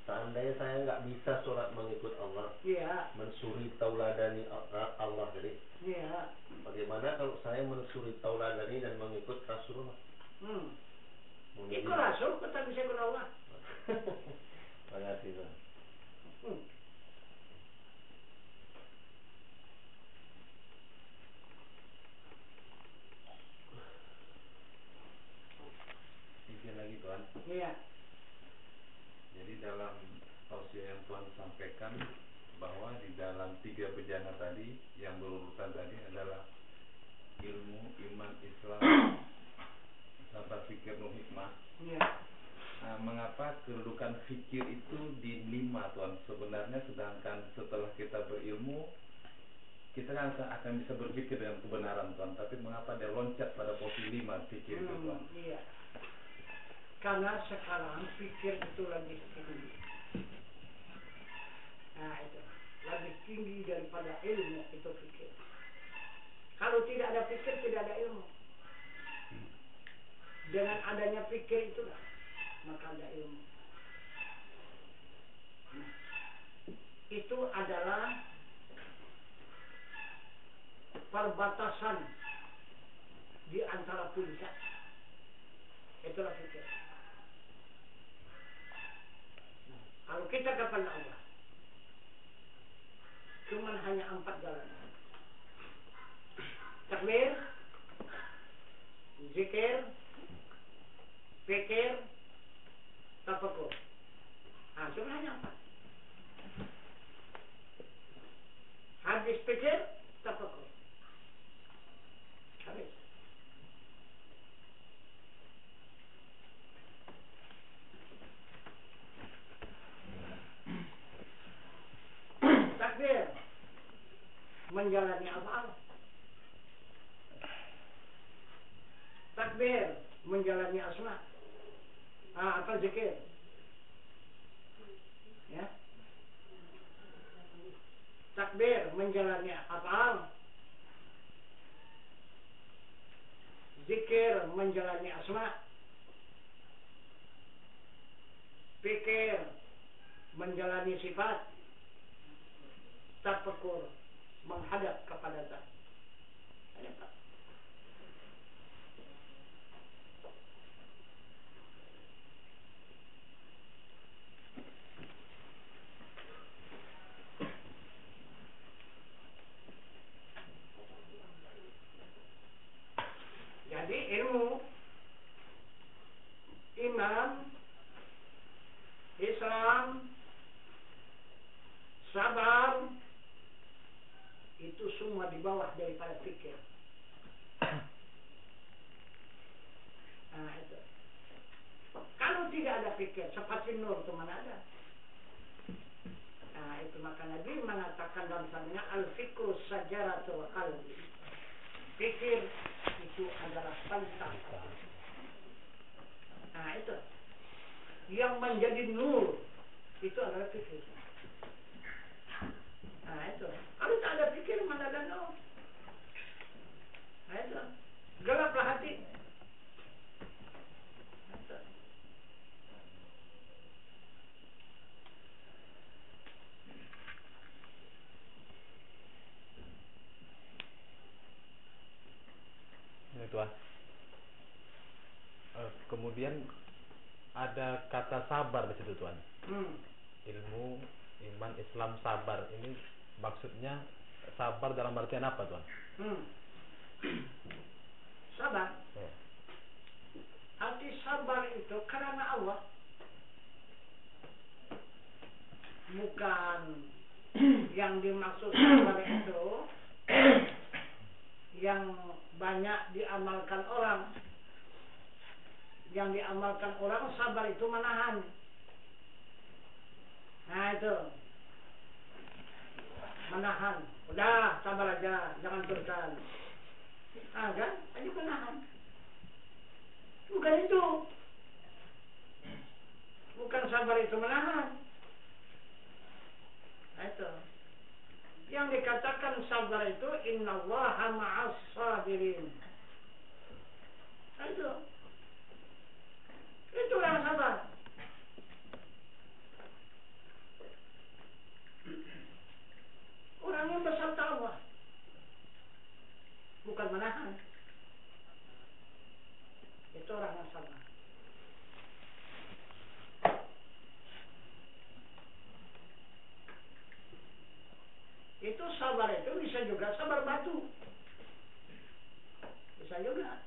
Speaker 3: Seandainya saya nggak bisa sholat mengikut Allah,
Speaker 2: Iya.
Speaker 3: mensuri tauladani Allah jadi.
Speaker 2: Iya.
Speaker 3: Bagaimana kalau saya mensuri tauladani dan mengikut Rasulullah?
Speaker 2: Ikut Rasul, kita bisa ikut Allah.
Speaker 3: Terima kasih Tuhan.
Speaker 4: Izin lagi Tuhan.
Speaker 2: Iya.
Speaker 4: Jadi dalam tausiah yang Tuhan sampaikan bahwa di dalam 3 bejana tadi yang berurutan tadi adalah ilmu, iman, Islam, sabar, fikir, nuh, hikmah.
Speaker 2: Iya.
Speaker 4: Nah, mengapa kedudukan fikir itu di 5 Tuhan? Sebenarnya sedangkan setelah kita berilmu kita kan akan bisa berpikir dengan kebenaran Tuhan, tapi mengapa dia loncat pada posisi 5 fikir itu Tuhan?
Speaker 2: Iya. Karena sekarang pikir itu lagi tinggi. Nah itu, lebih tinggi daripada ilmu itu pikir. Kalau tidak ada pikir, tidak ada ilmu. Dengan adanya pikir itulah, maka ada ilmu. Nah, itu adalah perbatasan di antara puncak. Itulah pikir. Kalau kita kepada Allah, cuman hanya 4 jalan. takbir, zikir, fikir, tafakur. Cuma hanya 4. Habis fikir, tafakur. Habis. Takbir, menjalani afal. Takbir, menjalani asma. Apa zikir? Ya. Takbir, menjalani afal. Zikir, menjalani asma. Fikir, menjalani sifat. Tafakkur, menghadap kepada zat. Hanya 4. Jadi ilmu, iman, Islam, sabar, itu semua di bawah daripada fikir. Itu. Kalau tidak ada fikir, seperti nur itu mana ada? Itu maka Nabi mengatakan dalam sabdanya al-fikru sajaratul qalbi. Fikir itu adalah falsafah. Itu. Yang menjadi nur itu adalah fikir. Itu. Kalau tak ada fikir, mana ada nur? Itu. Gelaplah hati. Itu.
Speaker 4: Ini Tuan. Kemudian ada kata sabar di situ Tuan. Ilmu, iman, Islam, sabar. Ini maksudnya sabar dalam artian apa Tuan?
Speaker 2: Sabar. Arti sabar itu karena Allah. Bukan yang dimaksud sabar itu yang banyak diamalkan orang. Yang diamalkan orang sabar itu menahan. Itu menahan. Udah sabar aja, jangan teruskan. Kan? Aja menahan. Bukan itu. Bukan sabar itu menahan. Itu. Yang dikatakan sabar itu innallaha ma'as sabirin. Itu. Itu orang sabar. Orang yang beserta Allah. Bukan menahan. Itu orang yang sabar. Itu sabar itu bisa juga sabar batu. Bisa juga.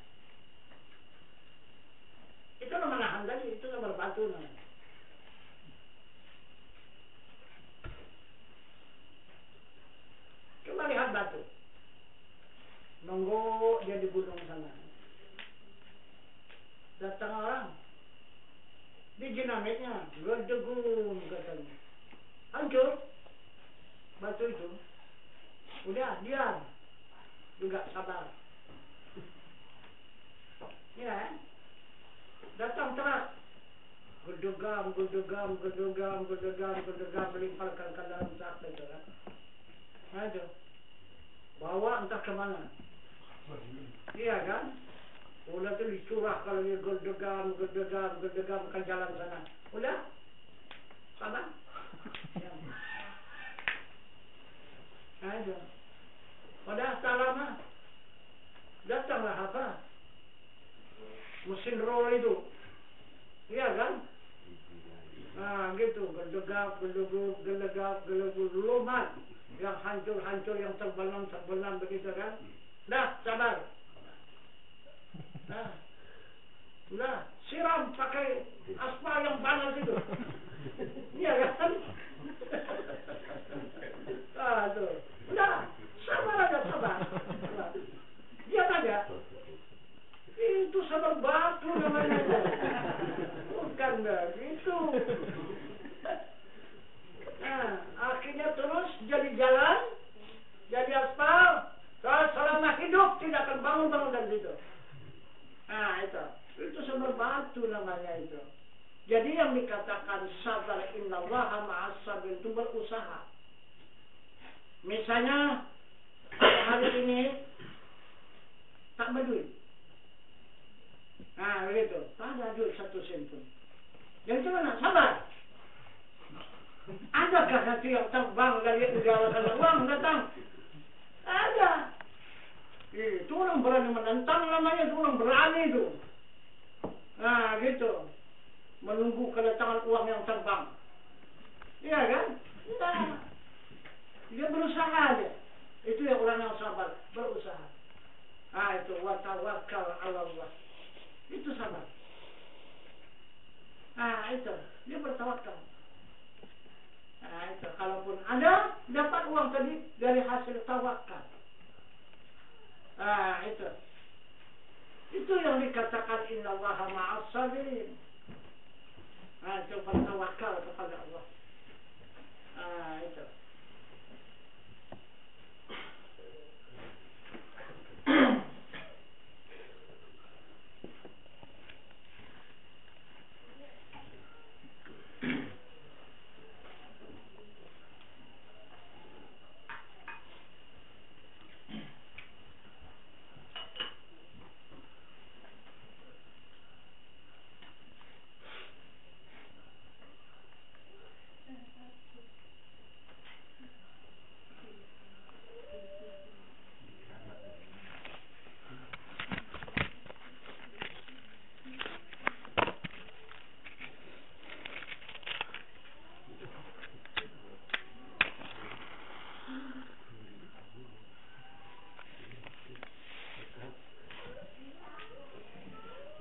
Speaker 2: Itu menahan tadi, itu sabar batu namanya. Coba lihat batu. Nunggu dia di gunung sana. Datang orang. Di dinamitnya, gedegum katanya. Hancur. Batu itu. Udah, diam. Juga sabar. Ya. Datang terat. Gedegam, melimparkan ke dalam sak itu kan. Aduh. Bawa entah kemana. Iya kan? Udah tuh dicurah kalau dia gedegam ke jalan sana. Udah? Sabar? Ya. Aduh. Udah tak lama. Datanglah apa? Mesin roll itu. Iya kan? Gitu. Gedegap, gelegap, lumat. Yang hancur, yang terbenam begitu kan. Dah, sabar. Nah, udah siram pakai aspal yang panas itu. Iya kan? Tuh. Udah, sabar aja, sabar. Diam aja. Itu sabar batu namanya. Bukan begitu. Nah, akhirnya terus jadi jalan, jadi aspal. Selama hidup tidak akan bangun-bangun dari situ. Nah, itu sabar batu namanya itu. Jadi yang dikatakan sabar innallaha ma'as sabir itu berusaha. Misalnya hari ini tak berduit. Nah, begitu. Tak ada duit 1 sen pun. Jadi gimana? Sabar. Adakah nanti yang terbang dari udara karena uang datang? Ada. Itu orang berani menentang namanya, itu orang berani itu. Nah, gitu. Menunggu kedatangan uang yang terbang. Iya kan? Nah, dia berusaha aja. Itu yang orang yang sabar, berusaha. Nah, itu wa tawakkal 'ala Allah. Itu sabar. Nah, itu dia bertawakal. Nah, itu kalaupun ada dapat uang tadi dari hasil tawakal. Nah, itu yang dikatakan innallaha ma'as sabirin. Nah, itu bertawakal kepada Allah. Nah, itu.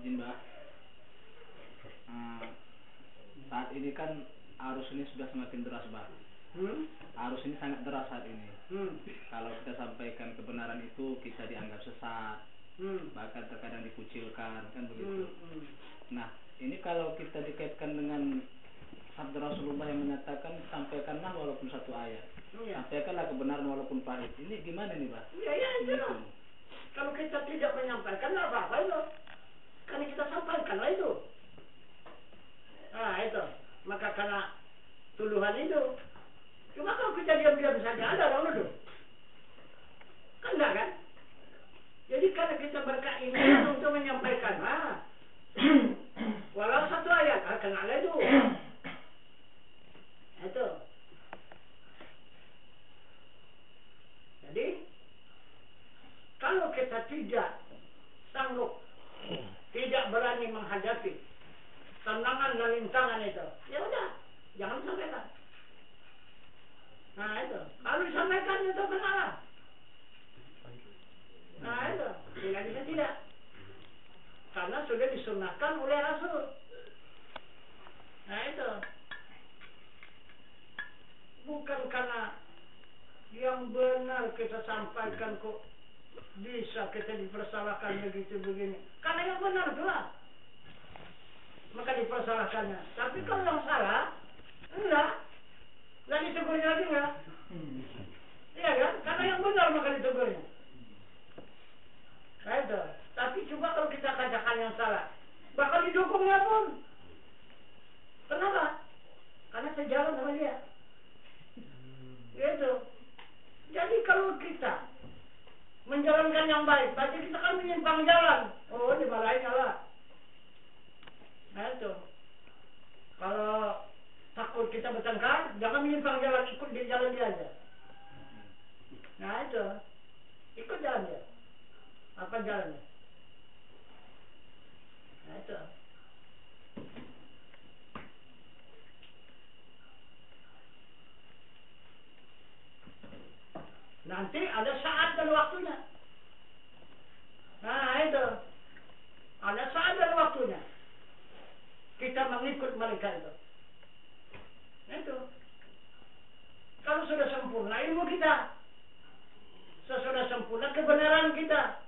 Speaker 1: Izin Mbak, saat ini kan arus ini sudah semakin deras Mbak. Arus ini sangat deras saat ini. Kalau kita sampaikan kebenaran itu kita dianggap sesat, bahkan terkadang dikucilkan, kan begitu. Nah, ini kalau kita dikaitkan dengan sabda Rasulullah yang menyatakan sampaikanlah walaupun 1 ayat, sampaikanlah kebenaran walaupun pahit. Ini gimana nih Pak?
Speaker 2: Iya, itu. Kalau kita tidak menyampaikan apa-apa itu. Karena kita sampaikanlah itu. Nah, itu. Maka karena tuduhan itu. Cuma kalau kita diam-diam saja ada orang itu. Kan enggak kan? Jadi karena kita berkeinginan untuk menyampaikan, walau 1 ayat, kenal itu. Itu. Jadi kalau kita tidak sanggup, tidak berani menghadapi tantangan dan rintangan itu, ya udah, jangan sampaikan. Nah, itu. Kalau disampaikan itu benar. Nah, itu. Tidak bisa tidak. Karena sudah disunahkan oleh Rasul. Nah, itu. Bukan karena yang benar kita sampaikan kok bisa kita dipersalahkan begitu begini. Karena yang benar itulah. Maka dipersalahkannya. Tapi kalau yang salah, enggak. Nggak ditegurnya lagi enggak? Iya kan? Karena yang benar maka ditegurnya. Nah, itu. Tapi coba kalau kita katakan yang salah, bakal didukungnya pun. Kenapa? Karena sejalan sama dia. Gitu. Jadi kalau kita menjalankan yang baik, berarti kita kan menyimpang jalan. Oh, dimarahin Allah. Nah, itu. Kalau takut kita bertengkar, jangan menyimpang jalan, ikut di jalan dia aja. Nah, itu. Ikut jalan dia. Apa jalannya? Nah, itu. Nanti ada saat dan waktunya. malaikat itu. Itu. Kalau sudah sempurna ilmu kita, sesudah sempurna kebenaran kita,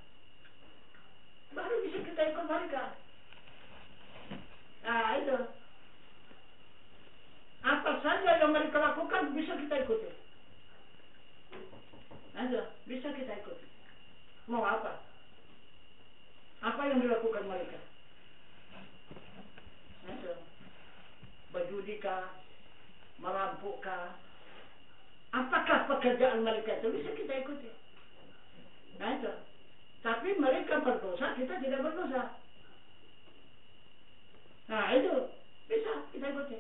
Speaker 2: baru bisa kita ikut mereka. Nah itu. Apa saja yang mereka lakukan bisa kita ikuti. Nah itu, bisa kita ikuti. Mau apa? Apa yang dilakukan mereka? Nah itu. Berjudikah? Merampukah? Apakah pekerjaan mereka itu bisa kita ikuti? Nah itu. Tapi mereka berdosa, kita tidak berdosa. Nah itu bisa kita ikuti.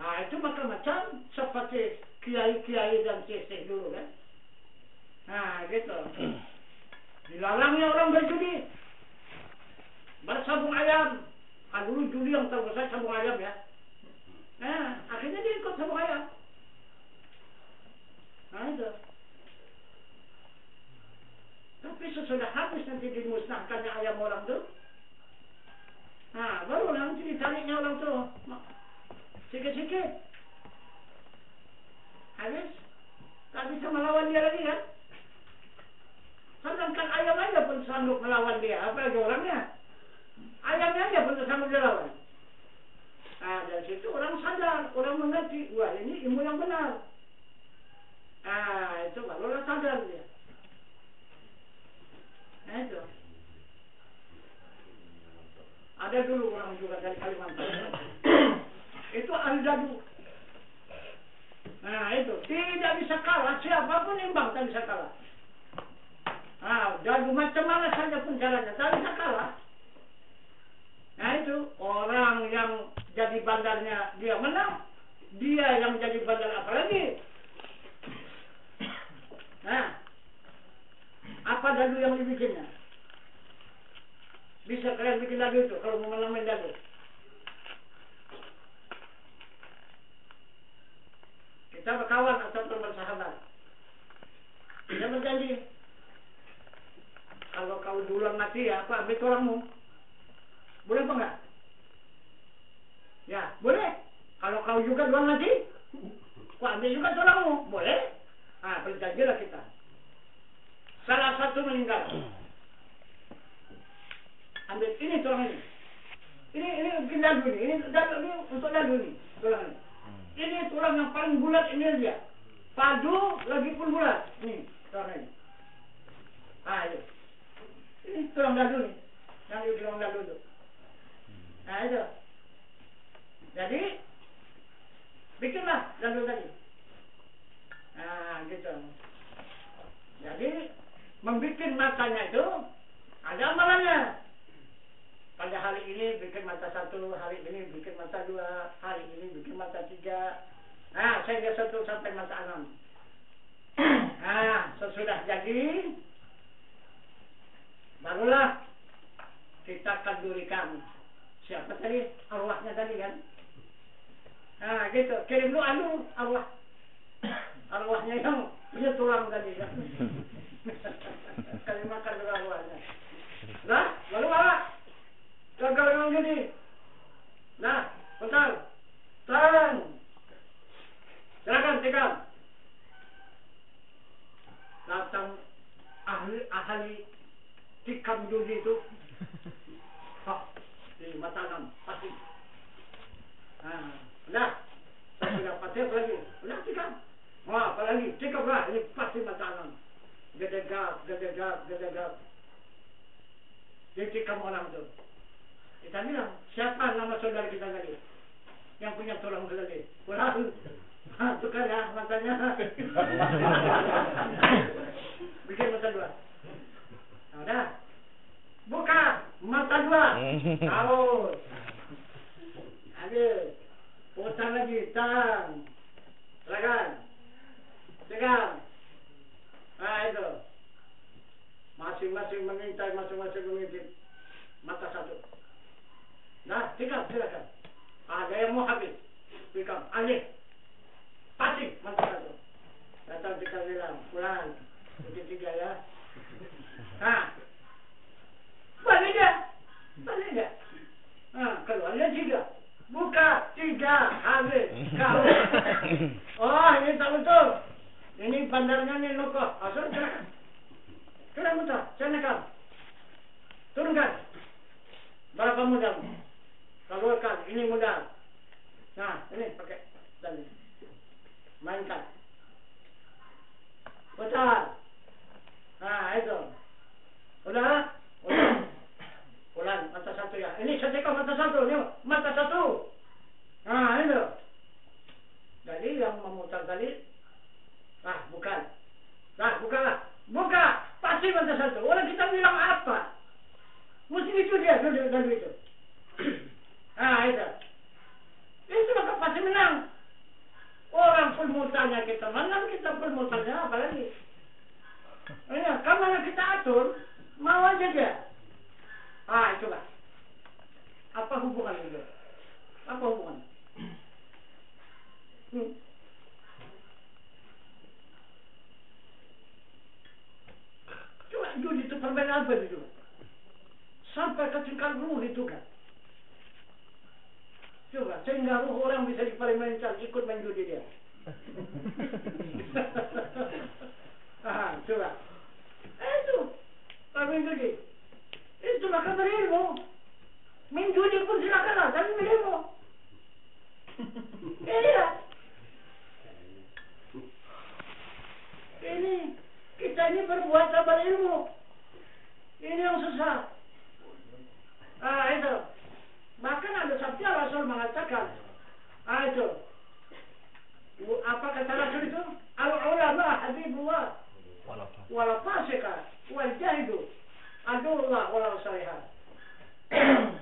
Speaker 2: Nah itu macam-macam seperti kiai-kiai dan syekh dulu kan. Nah gitu. Dilarangnya orang berjudi, bersabung ayam. Dulu judi yang terbesar sabung ayam ya. Nah akhirnya dia ikut sabung ayam. Nah itu. Tapi sesudah habis nanti dimusnahkannya ayam orang tu. Nah baru nanti ditariknya orang tu. Sikit-sikit. Habis. Tak bisa melawan dia lagi kan. Sedangkan ayam aja pun sanggup melawan dia. Apalagi orangnya. Ayamnya aja pun sanggup melawan. Nah dari situ orang sadar. Orang mengerti. Wah ini ilmu yang benar. Nah itu barulah sadar dia. Nah itu. Ada dulu orang juga dari Kalimantan. Itu ahli dadu. Nah itu. Tidak bisa kalah. Siapapun imbang tak bisa kalah. Nah dadu macam mana saja pun jalannya. Tak bisa kalah. Nah itu. Orang yang jadi bandarnya dia menang. Dia yang jadi bandar apalagi. Nah, apa dadu yang dibikinnya? Bisa kalian bikin dadu itu kalau mau main dadu. Kita berkawan atau bersahabat. Kita berjanji. Kalau kau duluan mati ya, aku ambil tulangmu. Boleh apa enggak? Ya, boleh. Kalau kau juga duluan mati, aku ambil juga tulangmu. Boleh. Ah, berjanjilah kita. Salah satu meninggal. Ambil ini tulang ini. Ini bikin dadu ini. Ini dadu ini untuk dadu ini. Tulang ini. Ini tulang yang paling bulat ini dia. Padu lagi pun bulat. Ini tulang ini. Ah, ini. Ini tulang dadu ini. Yang tulang dadu itu. Nah itu. Jadi bikinlah dadu tadi. Nah gitu. Jadi membikin matanya itu ada amalannya. Pada hari ini bikin mata 1, hari ini bikin mata 2, hari ini bikin mata 3. Nah sehingga 1 sampai mata 6. Nah sesudah jadi barulah kita kendurikan. Siapa tadi? Arwahnya tadi kan. Nah gitu. Kirim dulu arwah. Arwahnya yang punya tulang tadi kan. Kali makan dulu arwahnya. Nah, lalu apa? Gagal memang gini. Nah, bentar. Sekarang. Silakan, tikam. Datang ahli tikam judi itu. Di mata 6, pasti. Nah, udah. Saya sudah pasti apa lagi? Udah tikam. Wah, apalagi tikam lah, ini pasti mata 6. Gedegap. Dia tikam orang itu. Kita bilang, siapa nama saudara kita tadi? Yang punya tulang tadi? Wah, itu kan ya matanya. Bikin mata 2. Nah, udah. Buka mata 2. Tahu. Habis. Putar lagi, tang. Silakan. Tegang. Nah itu. Masing-masing mengintai, masing-masing mengintip. Mata 1. Nah, tikam, silakan. Ada yang mau habis. Tikam, alih. Pasing, mata 1. Datang tikam bilang, pulang. Putih 3 ya. Nah. Balik dia. Nah, keluarnya 3. 3 habis. Kau. Oh, ini tak betul. Ini bandarnya nih Nukoh. Asal silakan. Sudah muter, silakan. Turunkan. Berapa modal? Keluarkan. Ini modal. Nah, ini pakai tali. Mainkan. Putar. Nah, itu. Udah? Udah. Ulang, mata satu ya. Ini setika mata satu. Ini mata satu. Nah, itu. Jadi yang memutar tadi. Bukan. Bukalah. Buka. Pasti mata satu. Orang kita bilang apa? Mesti itu dia. Lalu itu. Itu. Itu maka pasti menang. Orang pun mutarnya kita menang. Kita pun mutarnya apa lagi? Karena kita atur, mau aja dia. Itulah. Apa hubungan itu? Apa hubungan? Coba judi itu permainan apa itu? Sampai ke tingkat ruh itu kan. Coba, sehingga ruh orang bisa dipermainkan, ikut main judi dia. Coba. Itu. Main judi. Itu maka berilmu. Main judi pun silakanlah, tapi berilmu. Iya. Ini. Kita ini berbuat tanpa ilmu. Ini yang susah. Itu. Bahkan ada sabda Rasul mengatakan. Itu. Apa kata Rasul itu? Al-ulama habibullah. Wala fasika wal jahidu adullah wala salihah.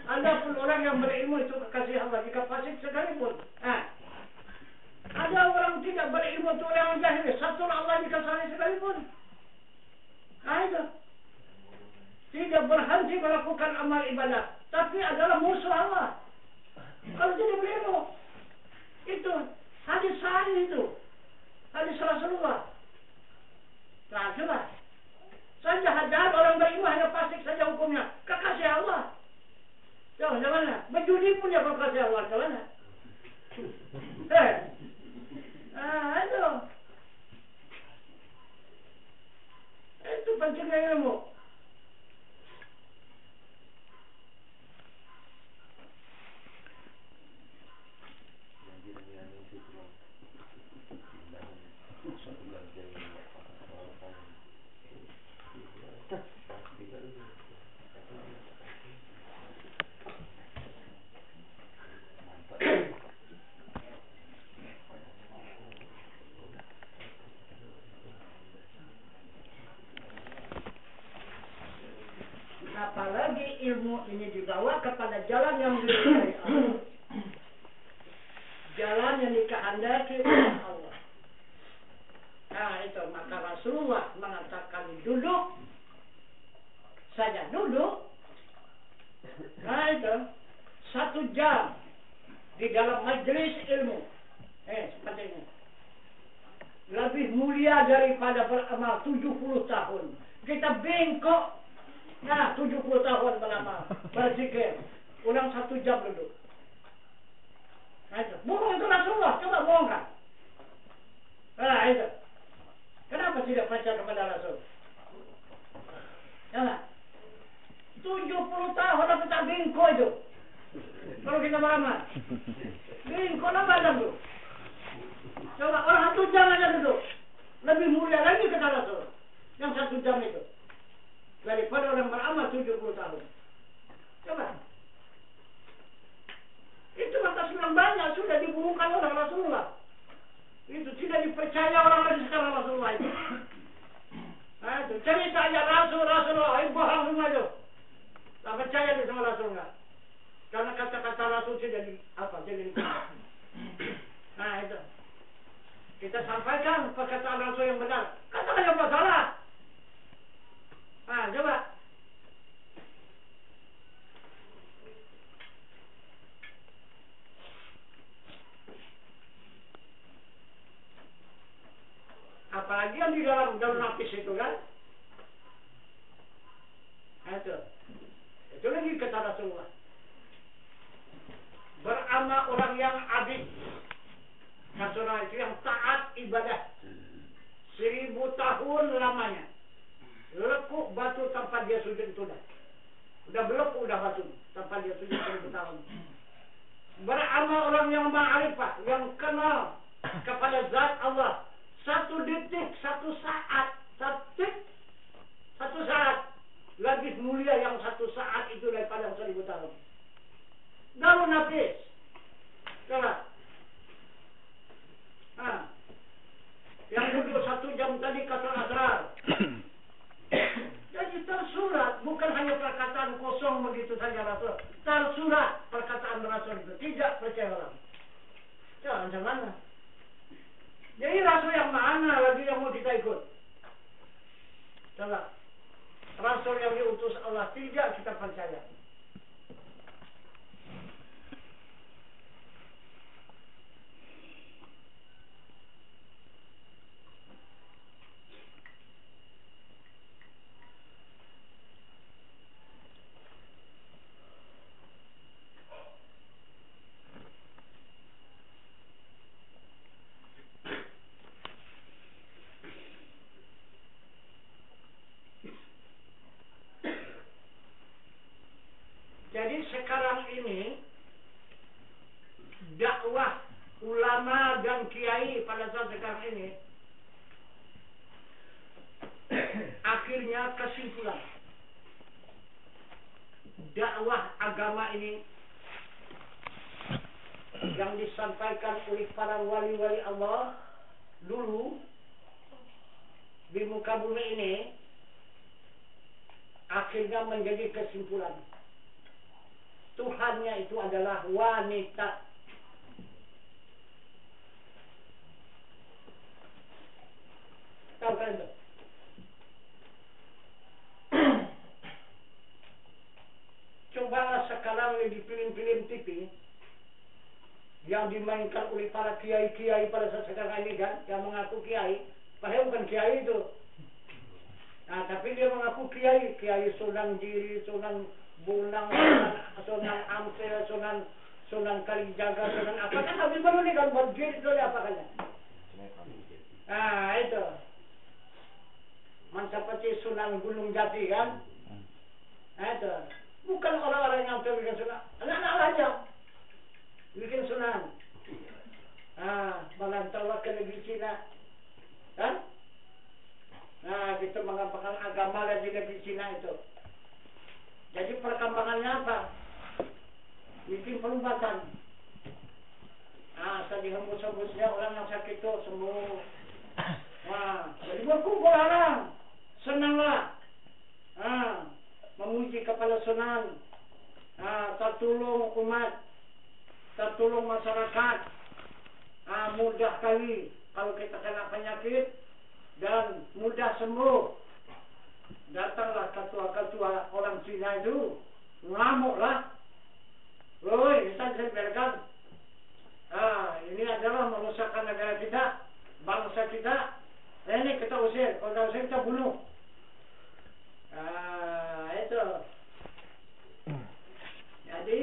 Speaker 2: Adapun orang yang berilmu itu kekasih Allah jika fasik sekalipun. Ada orang tidak berilmu itu orang yang jahil, satu Allah jika salih sekalipun. Itu tidak berhenti melakukan amal ibadah, tapi adalah musuh Allah. Kalau tidak berilmu, itu hadis sahih itu, hadis Rasulullah. Nah, coba. Jahat-jahat orang berilmu hanya fasik saja hukumnya. Kekasih Allah. Coba, mana? Berjudi pun dia kekasih Allah. Mana? Itu. Itu pentingnya ilmu. Apalagi ilmu ini dibawa kepada jalan yang disukai Allah, jalan yang dikehendaki oleh Allah. Itu maka Rasulullah mengatakan duduk saja, duduk. Itu 1 jam di dalam majelis ilmu. Seperti ini. Lebih mulia daripada beramal 70 tahun. Kita bengkok. 70 tahun beramal, berzikir. Ulang 1 jam duduk. Itu. Bohong itu Rasulullah. Coba bohongkan. Itu. Kenapa tidak percaya kepada Rasul? Jangan. 70 tahun apa tak bengkok itu? Kalau kita beramal. Bengkok lah badan tu. Coba orang 1 jam aja duduk. Lebih mulia lagi kata Rasul. Yang 1 jam itu. Daripada orang beramal 70 tahun. Coba. Itu maka bilang banyak sudah dibunuhkan oleh Rasulullah. Itu tidak dipercaya orang lagi sekarang Rasulullah itu. Itu cerita aja Rasulullah itu bohong semua itu. Tak percaya sama Rasulullah. Karena kata-kata Rasul tidak jadi itu. Kita sampaikan perkataan Rasul yang benar. Katakan yang salah. Coba. Apalagi yang di dalam nafis itu kan. Itu lagi kata Rasulullah. Beramal orang yang yang abid. Nasional itu yang taat ibadah. 1000 tahun lamanya. Lekuk batu tanpa dia sujud itu dah. Udah belok udah batu tanpa dia sujud 1000 tahun. Beramal orang yang ma'rifah, yang kenal kepada zat Allah. 1 detik, 1 saat, satu saat lebih mulia yang 1 saat itu daripada 1000 tahun. Daun nafis. Coba. Yang duduk 1 jam tadi kata asrar. Jadi tersurat, bukan hanya perkataan kosong begitu saja Rasul. Tersurat perkataan Rasul itu. Tidak percaya orang. Jangan mana. Jadi Rasul yang mana lagi yang mau kita ikut? Coba. Rasul yang diutus Allah tidak kita percaya. Jadi sekarang ini dakwah ulama dan kiai pada saat sekarang ini akhirnya kesimpulan dakwah agama ini yang disampaikan oleh para wali-wali Allah dulu di muka bumi ini akhirnya menjadi kesimpulan Tuhannya itu adalah wanita. Tahu kan itu? Cobalah sekarang di film-film TV yang dimainkan oleh para kiai-kiai pada saat sekarang ini kan, yang mengaku kiai, padahal bukan kiai itu. Nah, tapi dia mengaku kiai, Kiai Sunan Giri, Sunan Bunang, Sunan Ampel, Sunan Kalijaga, Sunan apa kan habis baru nih kalau buat diri itu apa kan? Nah itu, seperti Sunan Gunung Jati kan? Nah itu, bukan orang-orang yang bikin Sunan, anak-anak aja bikin Sunan. Melantau ke negeri Cina, kan? Nah, gitu mengamalkan agama di negeri Cina itu. Jadi perkembangannya apa? Bikin perubatan. Saya dihembus-hembusnya orang yang sakit itu sembuh. Jadi berkumpul orang. Senanglah. Memuji kepada Sunan. Tertolong umat. Tertolong masyarakat. Mudah kali kalau kita kena penyakit. Dan mudah sembuh. Datanglah ketua-ketua orang Cina itu ngamuklah. Woi, kita bisa biarkan. Ini adalah merusakkan negara kita, bangsa kita. Ini kita usir, kalau kita usir kita bunuh. Itu. Jadi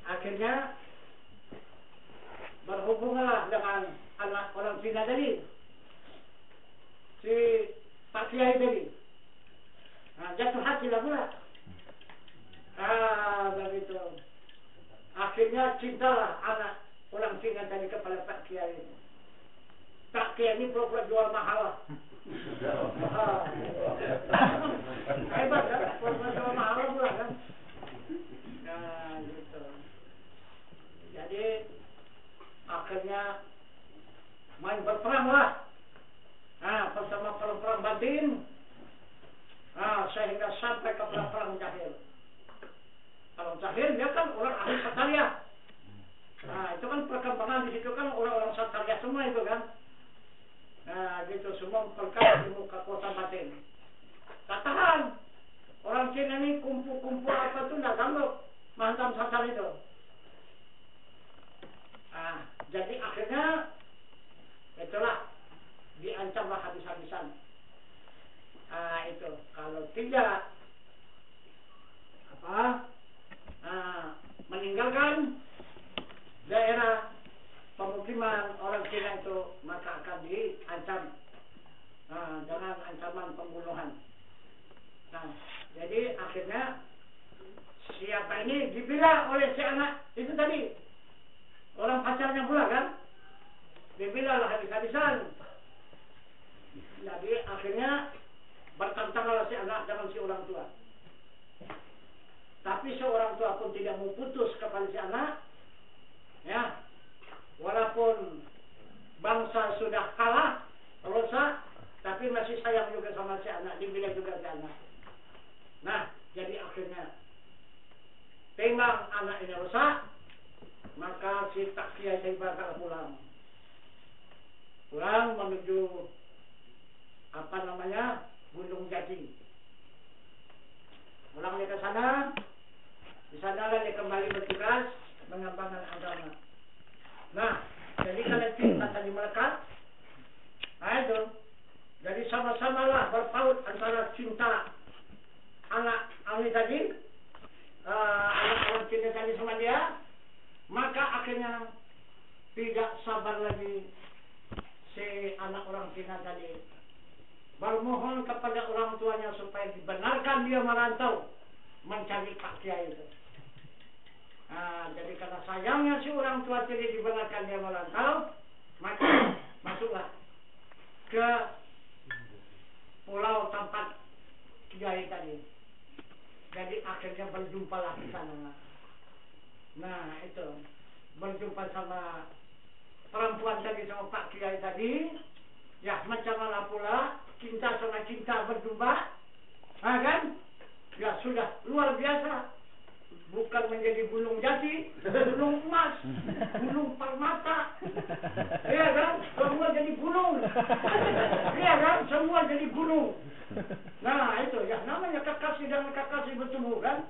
Speaker 2: akhirnya berhubunglah dengan anak orang Cina tadi. Si Pak Kiai tadi. Jatuh hati lah pula. Begitu. Akhirnya cintalah anak orang Cina tadi kepada Pak Kiai. Pak Kiai ini pura-pura jual mahal. Hebat kan? Pura-pura jual mahal pula kan? Gitu. Jadi akhirnya main berperang lah. Bersama perang batin, sehingga sampai ke perang jahil. Kalau jahil dia kan orang ahli Satarya. Itu kan perkembangan di situ kan orang-orang Satarya semua itu kan. Gitu semua memperkaya ilmu kekuatan batin. Katakan orang Cina ini kumpul-kumpul apa tuh nggak sanggup menghantam Satar itu. Jadi akhirnya itulah diancamlah habis-habisan. Itu kalau tidak meninggalkan dibela oleh si anak itu tadi. Orang pacarnya pula kan. Dibela lah habis-habisan. Jadi akhirnya bertentangan si anak dengan si orang tua. Tapi seorang tua pun tidak mau putus kepada si anak. Ya. Walaupun bangsa sudah kalah, rusak, tapi masih sayang juga sama si anak, dibela juga si anak. Nah, jadi akhirnya timbang anak ini rusak, maka si tak kiai saya bakal pulang. Pulang menuju Gunung Jati. Pulang dia ke sana, di sana dia kembali bertugas mengembangkan agama. Nah, jadi kalau cinta tadi melekat, itu, jadi sama-samalah berpaut antara cinta anak Ali tadi, anak cinta tadi sama dia, maka akhirnya tidak sabar lagi si anak orang Cina tadi bermohon kepada orang tuanya supaya dibenarkan dia merantau mencari Pak Kiai itu. Nah, jadi karena sayangnya si orang tua tadi dibenarkan dia merantau, maka masuklah ke pulau tempat Kiai tadi. Jadi akhirnya berjumpalah di sana. Nah, itu berjumpa sama perempuan tadi sama Pak Kiai tadi. Ya, macam mana pula cinta sama cinta berjumpa, kan? Ya sudah luar biasa. Bukan menjadi gunung jati, gunung emas, gunung permata, iya kan? Semua jadi gunung, iya kan? Semua jadi gunung. Nah itu ya namanya kekasih dan kekasih bertemu kan?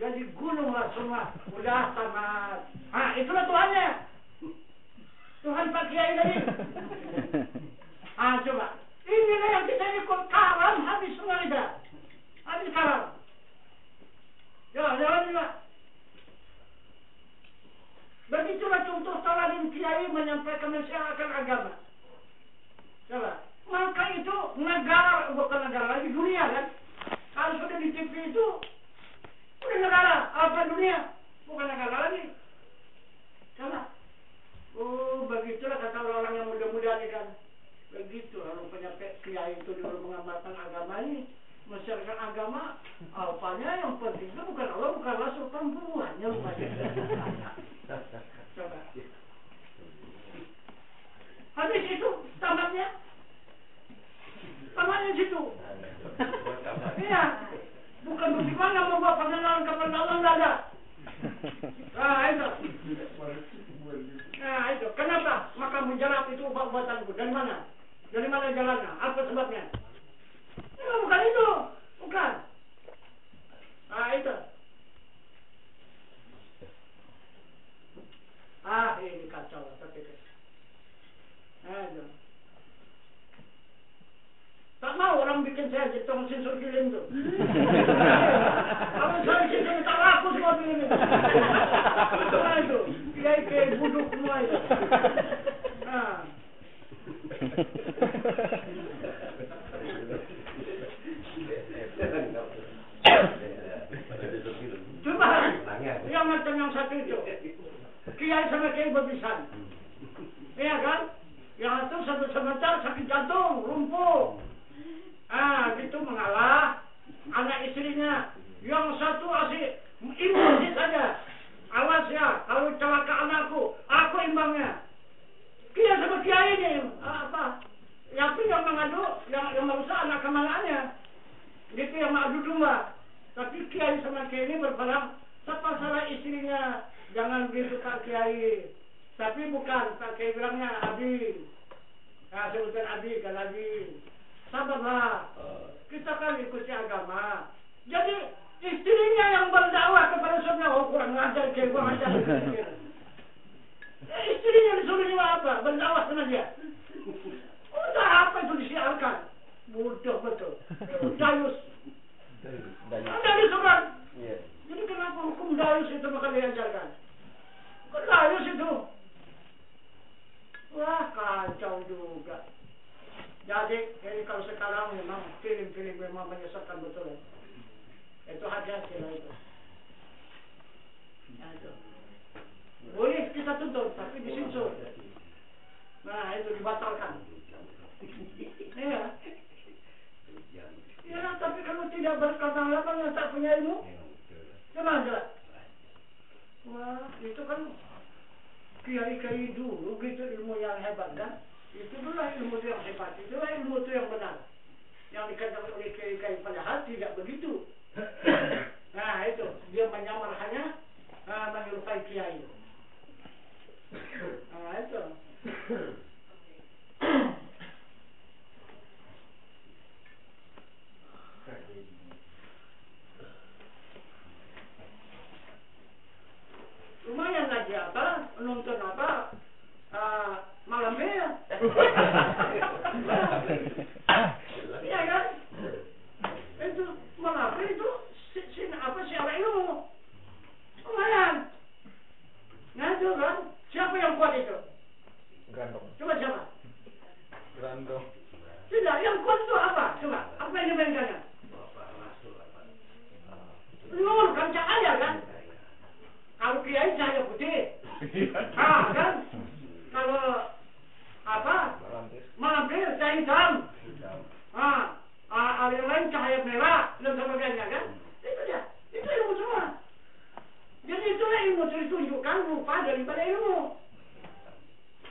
Speaker 2: Jadi gunung lah semua. Udah tamat. Ah itulah Tuhannya. Tuhan Pak Kiai tadi. Ah coba. Inilah yang kita ikut karam habis sengaja. Habis karam. Ya, jangan juga. Begitulah contoh teladan Kiai menyampaikan masyarakat agama. Coba. Maka itu negara, bukan negara lagi, dunia kan? Kalau sudah di TV itu, udah negara, apa dunia? Bukan negara lagi. Coba. Oh, begitulah kata orang-orang yang muda-muda ini kan. Begitu, rupanya Kiai itu dulu mengamalkan agama ini. Masyarakat agama, apanya yang penting itu bukan Allah, bukan Rasul, perempuannya rupanya. Coba. Habis itu, tamatnya situ. Iya, bukan bagaimana membuat pengenalan kepada Allah, tidak ada. Nah itu, kenapa? Maka menjarab itu buatanku. Dari mana? Dari mana jalannya? Apa sebabnya? Ya, bukan itu, bukan. Ah itu. Ah ini kacau lah, tapi itu. Tak mau orang bikin saya jadi tong sensor film tu. Kalau saya sensor tak laku semua film itu. Nah itu, kiai buduk semua itu. Nah. Coba yang macam yang satu itu Kiai sama Kiai berpisah. Iya kan? Yang satu sebentar sakit jantung, lumpuh. Ah, gitu mengalah anak istrinya. Yang satu asik imbang saja. Awas ya, kalau celaka anakku, aku imbangnya. Kiai sama Kiai ini apa? Yang mengadu, yang merusak anak kemalaannya. Gitu yang mengadu domba. Tapi Kiai sama Kiai ini berperang. Siapa salah istrinya? Jangan begitu Pak Kiai. Tapi bukan Pak Kiai bilangnya Abi. Nah, sebutan Abi kan Abi. Sabarlah. Kita kan ikuti agama. Jadi istrinya yang berdakwah kepada suaminya, oh kurang ajar Kiai, kurang ajar. Istrinya disuruh apa? Berdakwah sama dia. Udah apa itu disiarkan? Bodoh betul. Dayus. Ada disuruh. Jadi kenapa hukum dayus itu maka diajarkan? Kok dayus itu? Wah kacau juga. Jadi kalau sekarang memang film-film memang menyesatkan betul. Itu hati-hati lah itu. Nah itu. Boleh kita tuntut, tapi disensor. Nah itu dibatalkan. Iya. Ya, tapi kalau tidak berpengalaman yang tak punya ilmu, gimana jelas? Wah, itu kan kiai-kiai dulu gitu ilmu yang hebat kan? Itu dulu ilmu yang hebat, itulah ilmu itu yang benar. Yang dikatakan oleh kiai-kiai padahal tidak begitu. Nah itu dia menyamar hanya menyerupai kiai. Nah itu. Lumayan lagi apa, nonton apa, malam bir. Iya kan? Itu malam bir itu siapa ilmu? Lumayan. Nah itu kan, siapa yang kuat itu?
Speaker 3: Grandong.
Speaker 2: Coba siapa?
Speaker 3: Grandong.
Speaker 2: Tidak, yang kuat itu apa? Coba, apa yang dimainkannya? Nur kan cahaya kan? Kalau kiai cahaya putih, kan? Kalau apa? Malam bir cahaya hitam, yang lain cahaya merah dan sebagainya kan? Itu dia, itu ilmu semua. Jadi itulah ilmu ditunjukkan rupa daripada ilmu.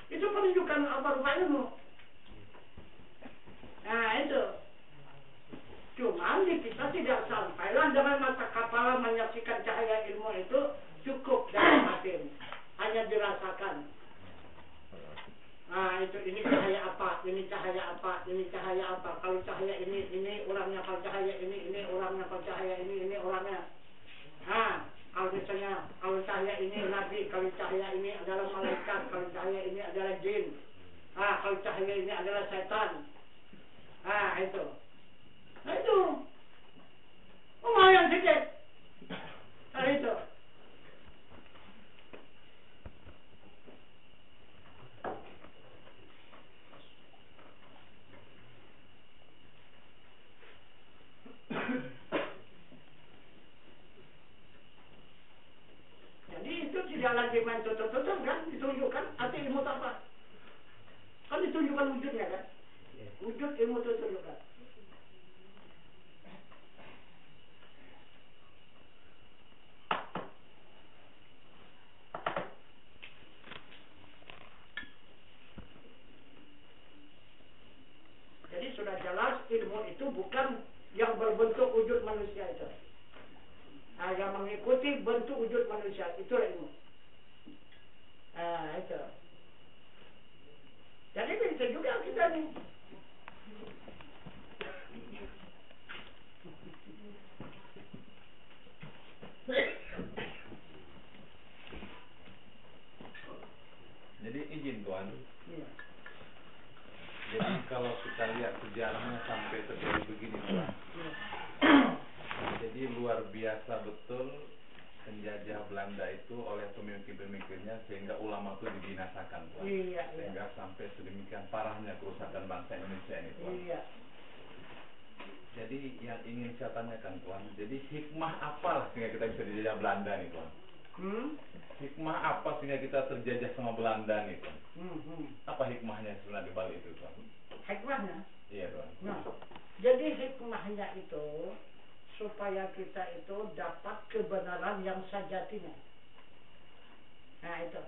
Speaker 2: Itu penunjukan apa rupa ilmu. Nah itu. Cuman kita tidak sampailah dengan mata kepala menyaksikan cahaya ilmu itu cukup dalam batin, hanya dirasakan. Nah itu ini cahaya apa, ini cahaya apa, ini cahaya apa. Kalau cahaya ini orangnya, kalau cahaya ini orangnya, kalau cahaya ini orangnya. Nah kalau misalnya kalau cahaya ini nabi, kalau cahaya ini adalah malaikat, kalau cahaya ini adalah jin. Nah kalau cahaya ini adalah setan. Nah itu. Nah itu lumayan sedikit. Nah itu. Jadi itu tidak lagi main tutup-tutup kan, ditunjukkan arti ilmu apa? Kan ditunjukkan wujudnya kan? Wujud ilmu itu ditunjukkan. Jadi sudah jelas ilmu itu bukan yang berbentuk wujud manusia itu. Nah, yang mengikuti bentuk wujud manusia itu ilmu. Nah, itu. Jadi bisa juga kita nih.
Speaker 5: Jadi izin Tuan.
Speaker 2: Iya.
Speaker 5: Jadi kalau kita lihat sejarahnya sampai terjadi begini Tuan.
Speaker 2: Iya.
Speaker 5: Jadi luar biasa betul penjajah Belanda itu oleh pemimpin-pemimpinnya sehingga ulama itu dibinasakan Tuan.
Speaker 2: Iya,
Speaker 5: Sehingga sampai sedemikian parahnya kerusakan bangsa Indonesia ini Tuan.
Speaker 2: Iya.
Speaker 5: Jadi yang ingin saya tanyakan Tuan, jadi hikmah apalah sehingga kita bisa dijajah Belanda nih Tuan? Hikmah apa sehingga kita terjajah sama Belanda nih Tuan? Apa hikmahnya sebenarnya di balik itu Tuan?
Speaker 2: Hikmahnya?
Speaker 5: Iya Tuan.
Speaker 2: Nah, jadi hikmahnya itu supaya kita itu dapat kebenaran yang sejatinya. Nah itu.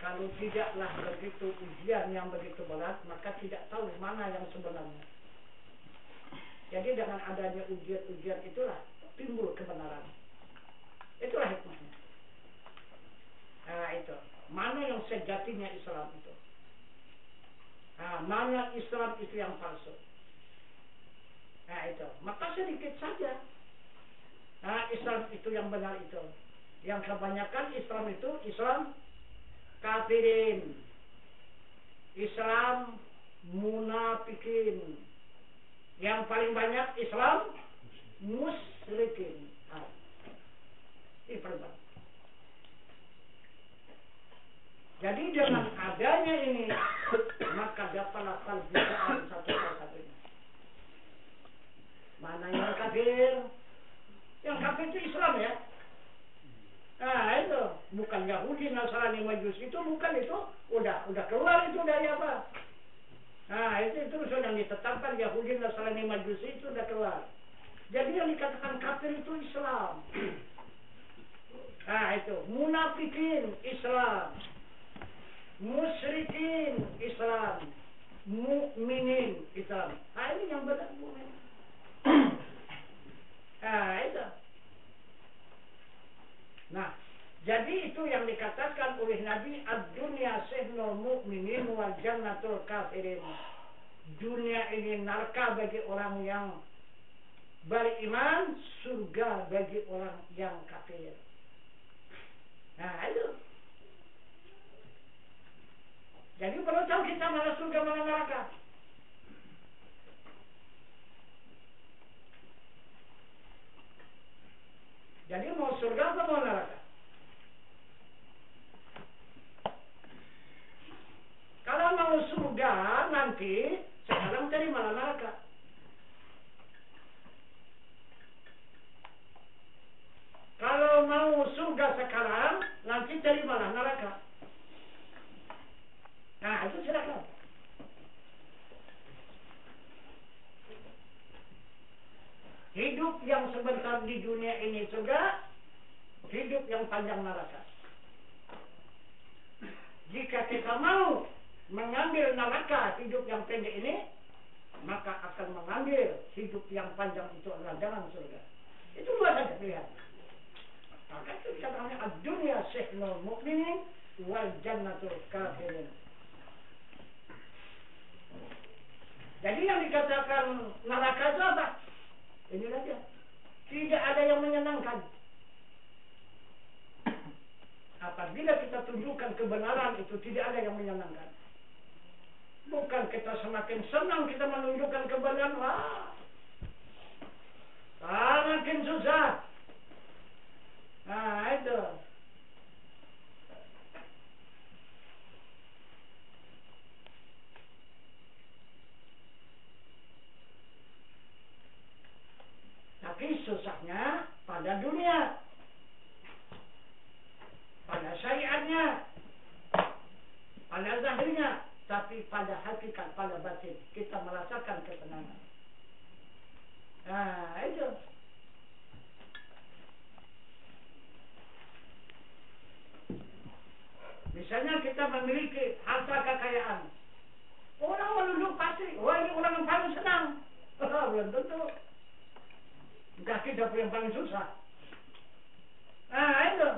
Speaker 2: Kalau tidaklah begitu ujian yang begitu berat, maka tidak tahu mana yang sebenarnya. Jadi dengan adanya ujian-ujian itulah timbul kebenaran. Itulah hikmahnya. Nah itu. Mana yang sejatinya Islam itu. Nah, mana Islam itu yang palsu. Nah itu. Maka sedikit saja. Nah Islam itu yang benar itu. Yang kebanyakan Islam itu Islam kafirin. Islam munafikin. Yang paling banyak Islam musyrikin. Nah, ini perbedaan. Jadi dengan adanya ini maka dapatlah perbedaan satu-satunya. Mana yang kafir? Yang kafir itu Islam ya. bukan Yahudi, Nasrani, Majusi itu bukan itu, udah keluar itu dari apa? Nah, itu sudah ditetapkan Yahudi, Nasrani, Majusi itu udah keluar. Jadi yang dikatakan kafir itu Islam. Nah, itu munafikin Islam, musyrikin Islam, mukminin Islam. Nah, ini yang benar mukmin. Nah, itu. Nah, jadi itu yang dikatakan oleh Nabi, ad-dunya sijnul mu'minin wal jannatul kafirin. Dunia ini neraka bagi orang yang beriman, surga bagi orang yang kafir. Nah, itu. Jadi perlu tahu kita mana surga mana neraka. Jadi mau surga atau mau neraka? Kalau mau surga nanti sekarang terimalah neraka. Kalau mau surga sekarang nanti terimalah neraka. Nah, itu silakan. Hidup yang sebentar di dunia ini surga, hidup yang panjang neraka. Jika kita mau mengambil neraka hidup yang pendek ini, maka akan mengambil hidup yang panjang itu adalah dalam surga. Itu dua saja pilihan. Maka itu dikatakan ad-dunya sijnul mu'minin wal jannatul kafirin. Jadi yang dikatakan neraka itu apa? Ini saja. Tidak ada yang menyenangkan. Apabila kita tunjukkan kebenaran itu tidak ada yang menyenangkan. Bukan kita semakin senang kita menunjukkan kebenaran. Makin susah. Nah, itu. Tapi susahnya pada dunia, pada syariatnya, pada zahirnya, tapi pada hakikat, pada batin kita merasakan ketenangan. Nah, itu. Misalnya kita memiliki harta kekayaan, orang menunduk pasti, wah ini orang yang paling senang. Belum tentu. Enggak, kita yang paling susah. Nah, itu.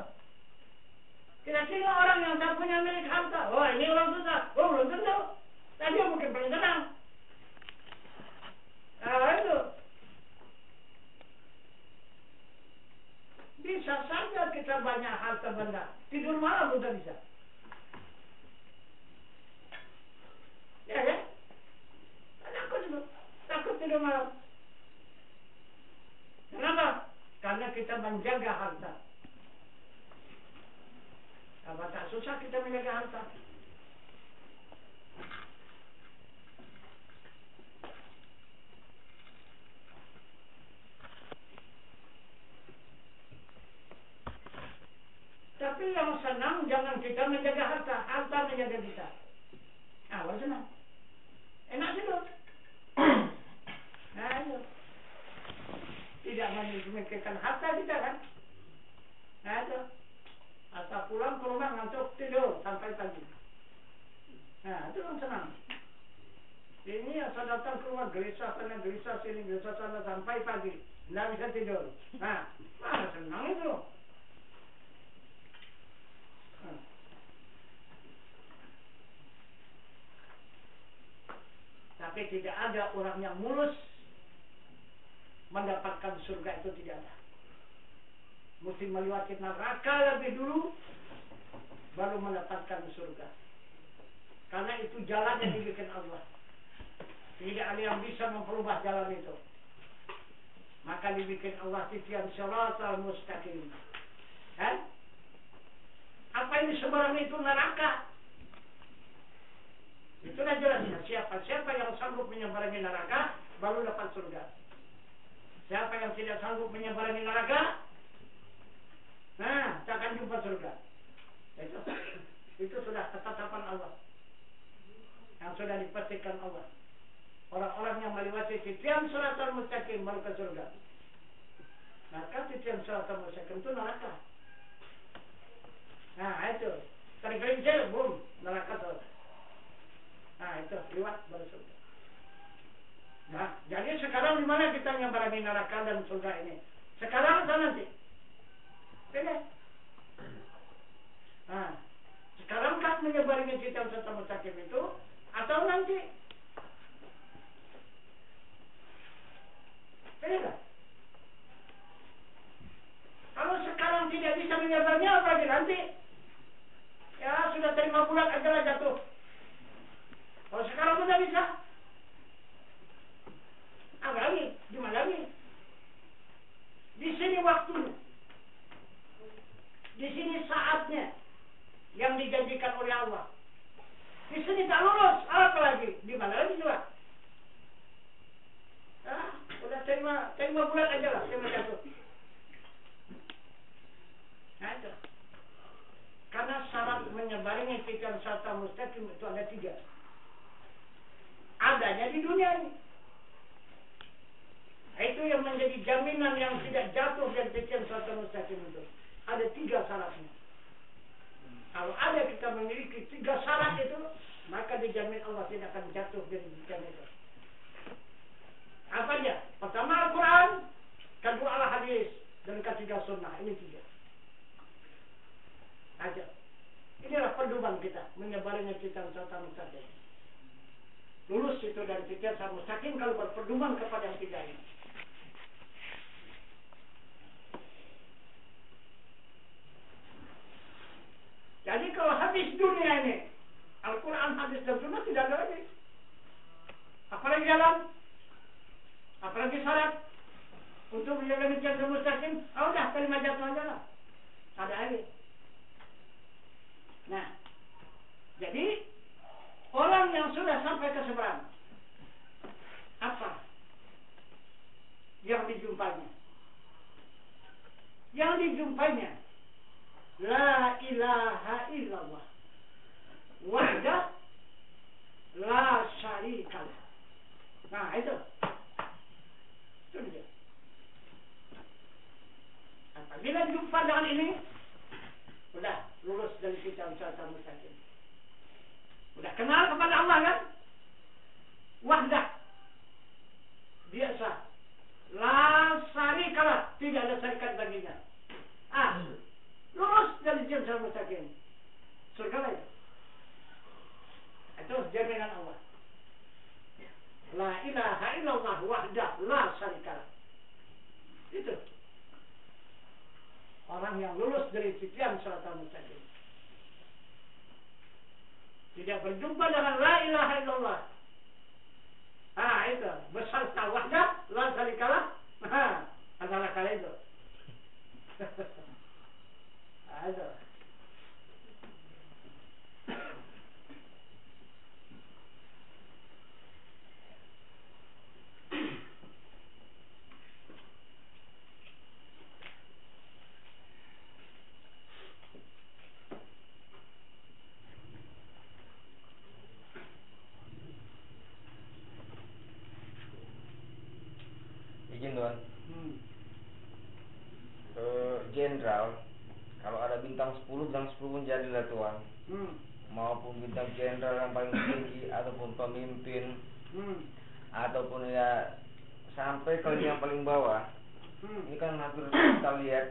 Speaker 2: Kira-kira orang yang tak punya milik harta, wah ini orang susah. Oh, belum tentu. Tadi dia mungkin paling senang. Nah, itu. Bisa saja kita banyak harta benda, tidur malam sudah bisa. Ya kan? Takut tidur malam. Kenapa? Karena kita menjaga harta. Apa tak susah kita menjaga harta? Tapi yang senang jangan kita menjaga harta, harta menjaga kita. Ah, baru senang. Enak tidur. Nah, itu. Tidak memikirkan harta kita kan. Nah, itu. Asal pulang ke rumah ngantuk tidur sampai pagi. Nah, itu yang senang. Ini asal datang ke rumah gelisah sana, gelisah sini, gelisah sana sampai pagi. Tidak bisa tidur. Nah, mana senang itu. Tapi tidak ada orang yang mulus mendapatkan surga itu, tidak ada. Mesti melewati neraka lebih dulu baru mendapatkan surga. Karena itu jalan yang dibikin Allah. Tidak ada yang bisa memperubah jalan itu. Maka dibikin Allah titian shiratal mustaqim. Kan? Apa ini sebarang itu neraka? Itulah jelasnya. Siapa yang sanggup menyeberangi neraka baru dapat surga. Siapa yang tidak sanggup menyeberangi neraka, nah, tak akan jumpa surga. Itu sudah ketetapan Allah yang sudah dipastikan Allah. Orang-orang yang melewati titian siratal mustaqim masuk ke surga. Maka titian siratal mustaqim itu neraka. Nah itu tergelincir, boom, neraka surga. Nah itu lewat baru surga. Nah jadi sekarang di mana kita nyebarangi neraka dan surga ini? Sekarang atau nanti? Tidak. Nah sekarang kan menyebarangi titian siratal mustaqim itu atau nanti? Tidak. Kalau sekarang tidak bisa menyebarnya, apalagi nanti? Ya sudah terima bulat aja lah jatuh. Kalau sekarang sudah bisa, apa lagi? Gimana lagi? Di sini waktunya, di sini saatnya yang dijanjikan oleh Allah. Di sini tak lulus, apa lagi? Gimana lagi juga? Udah terima bulat aja lah, terima jatuh. Nah itu. Karena syarat menyebaringi titian siratal mustaqim itu ada 3. Adanya di dunia ini. Itu yang menjadi jaminan yang tidak jatuh dari titian siratal mustaqim itu. Ada 3 syaratnya. Kalau ada kita memiliki 3 syarat itu, maka dijamin Allah tidak akan jatuh dari titian itu. Apa aja? Pertama Al-Quran, kedua Al-Hadis, dan ketiga Sunnah. Ini 3. Aja. Inilah pedoman kita menyebarinnya titian siratal mustaqim. Lulus itu dari titian siratal mustaqim kalau berpedoman kepada yang 3 ini. Jadi kalau habis dunia ini, Al-Quran, Hadis, dan Sunnah tidak ada lagi. Apalagi jalan? Apalagi syarat untuk menjaga titian siratal mustaqim? Udah terima jatuh aja lah. Ada lagi. Nah, jadi orang yang sudah sampai ke seberang, apa yang dijumpainya? Yang dijumpainya, la ilaha illallah, wahdah, la syarikalah. Nah itu dia. Apabila jumpa dengan ini, udah lulus dari titian siratal mustaqim. Udah kenal kepada Allah kan? Wahdah. Biasa. La syarikalah, tidak ada syarikat baginya. Lulus dari titian siratal mustaqim. Surga lah itu. Itu jaminan Allah. La ilaha illallah wahdah la syarikalah. Itu orang yang lulus dari titian siratal mustaqim. Tidak berjumpa dengan la ilaha illallah. Itu beserta wahdah la syarikalah. Adalah kali itu. Itu.
Speaker 3: Izin Tuan. Jenderal, kalau ada bintang 10, bintang 10 pun jadilah Tuan. Maupun bintang jenderal yang paling tinggi, ataupun pemimpin, ataupun ya sampai ke yang paling bawah. Ini kan hampir kita lihat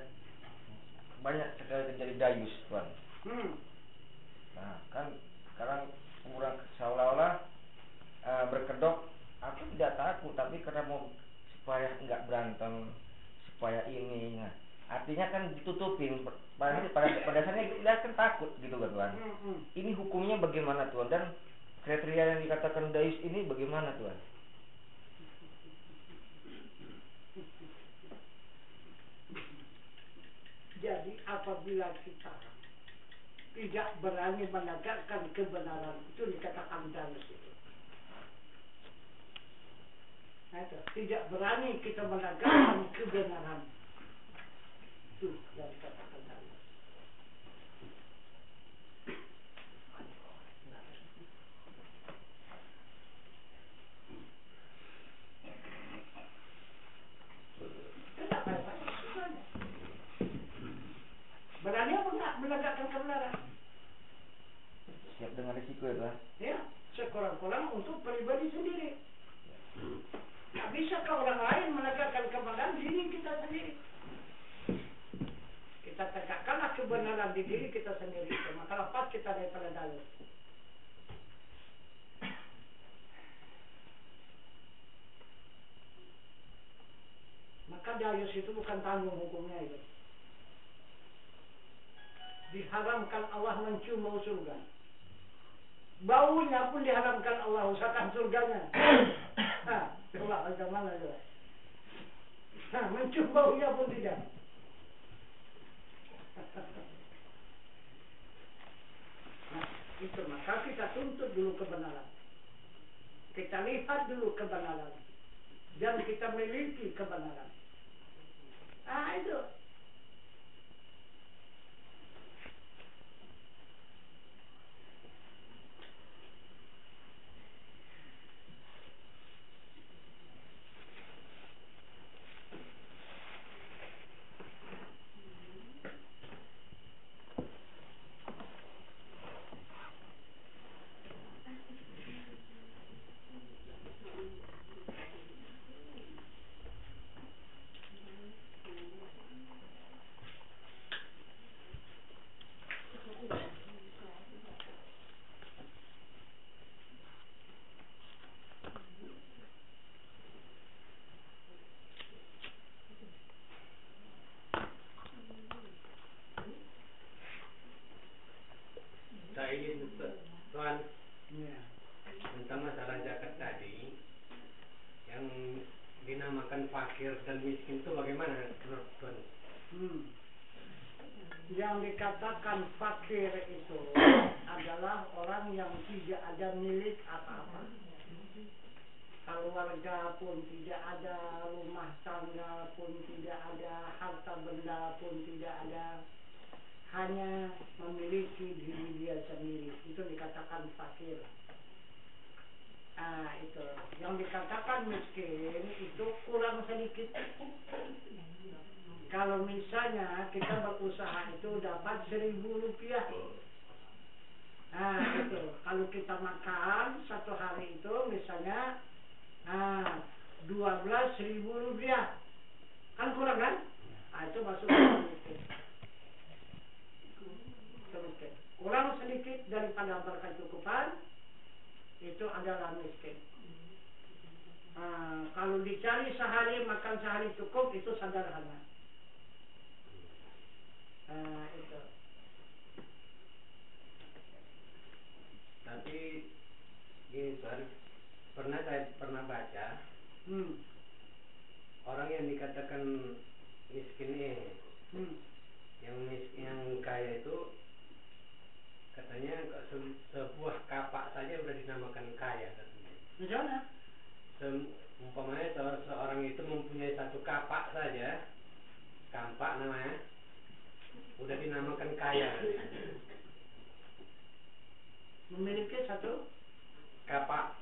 Speaker 3: banyak sekali terjadi dayus Tuan. Nah kan sekarang kurang seolah-olah berkedok, aku tidak takut, tapi karena mau supaya enggak berantem, supaya ini, nah, artinya kan ditutupin. Pada dasarnya dia kan takut gitu kan Tuan. Ini hukumnya bagaimana Tuan, dan kriteria yang dikatakan dayus ini bagaimana Tuan?
Speaker 2: Jadi apabila kita tidak berani menegakkan kebenaran, itu dikatakan dayus itu. Tidak berani kita menegakkan kebenaran, itu yang dikatakan dayus. menegakkan kebenaran.
Speaker 3: Siap dengan risiko itu kan?
Speaker 2: Ya, sekurang-kurang untuk pribadi sendiri. Tak bisa ke orang lain menegakkan kebenaran diri kita sendiri. Kita tegakkanlah kebenaran di diri kita sendiri. Maka lepas kita daripada dalil. Maka dayus itu bukan tanggung hukumnya itu. Diharamkan Allah mencium bau surga. Baunya pun diharamkan Allah, usahakan surganya. Coba bagaimana itu? Mencium baunya pun tidak. Nah, itu maka kita tuntut dulu kebenaran. Kita lihat dulu kebenaran. Dan kita miliki kebenaran. Itu.
Speaker 6: Ini Tuan, tentang masalah zakat tadi yang dinamakan fakir dan miskin itu bagaimana menurut Tuan?
Speaker 2: Yang dikatakan fakir itu adalah orang yang tidak ada milik apa-apa. Keluarga pun tidak ada, rumah tangga pun tidak ada, harta benda pun tidak ada. Hanya memiliki diri dia sendiri. Itu dikatakan fakir. Itu. Yang dikatakan miskin itu kurang sedikit. Kalau misalnya kita berusaha itu dapat 1.000 rupiah. Itu. Kalau kita makan satu hari itu misalnya 12.000 rupiah. Kan kurang kan? Itu masuk miskin. Kurang sedikit daripada berkecukupan itu adalah miskin. Kalau dicari sehari makan sehari cukup itu sederhana. Itu.
Speaker 6: Tapi ini saya pernah baca orang yang dikatakan miskin ini yang kaya itu katanya sebuah kapak saja sudah dinamakan kaya katanya.
Speaker 2: Misalnya?
Speaker 6: Umpamanya seorang itu mempunyai satu kapak saja, kampak namanya, sudah dinamakan kaya.
Speaker 2: Memiliki satu
Speaker 6: kapak.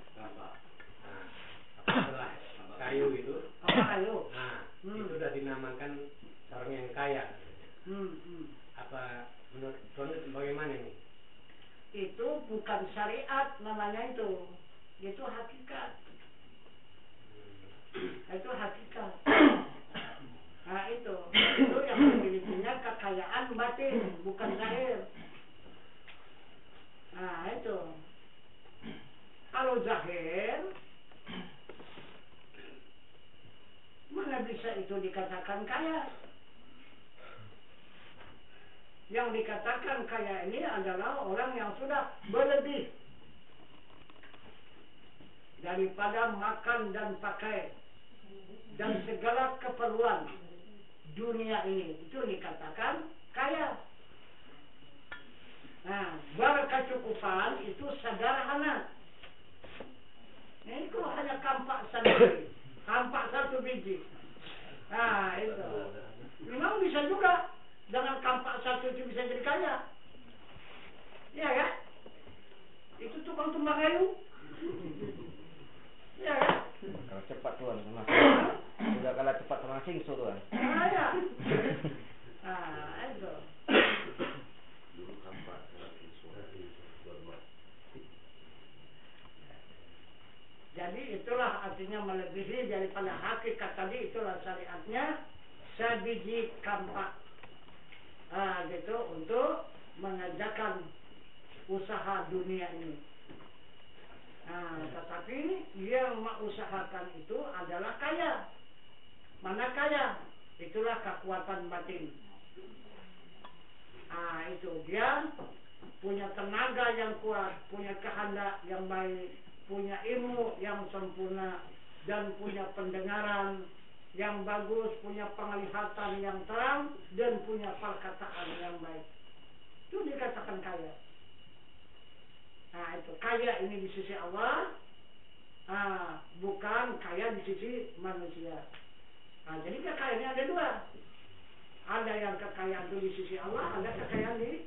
Speaker 6: Setelah kayu itu.
Speaker 2: Kayu.
Speaker 6: Itu sudah dinamakan seorang yang kaya. Apa menurut Tuan bagaimana ini?
Speaker 2: Itu bukan syariat namanya itu. Itu hakikat. Itu hakikat. Itu yang memilikinya kekayaan batin, bukan zahir. Itu. Kalau zahir, mana bisa itu dikatakan kaya? Yang dikatakan kaya ini adalah orang yang sudah berlebih daripada makan dan pakai dan segala keperluan dunia ini. Itu dikatakan kaya. Berkecukupan itu sederhana. Ini kalau hanya kampak sendiri, kampak satu biji. Itu. Memang bisa juga. Dengan kampak satu itu bisa jadi kaya. Iya kan? Itu tukang tumbang kayu. Iya kan?
Speaker 3: Kalau cepat Tuan, sudah kalah cepat sama singso Tuan.
Speaker 2: Ya. Itu. artinya melebihi daripada hakikat tadi, itulah syariatnya sebiji kampak. Gitu, untuk mengerjakan usaha dunia ini. Tetapi yang mengusahakan itu adalah kaya. Mana kaya? Itulah kekuatan batin. Itu dia punya tenaga yang kuat, punya kehendak yang baik, punya ilmu yang sempurna, dan punya pendengaran yang bagus, punya penglihatan yang terang, dan punya perkataan yang baik. Itu dikatakan kaya. Itu kaya ini di sisi Allah, bukan kaya di sisi manusia. Jadi kekayaan ada dua. Ada yang kekayaan itu di sisi Allah, ada kekayaan di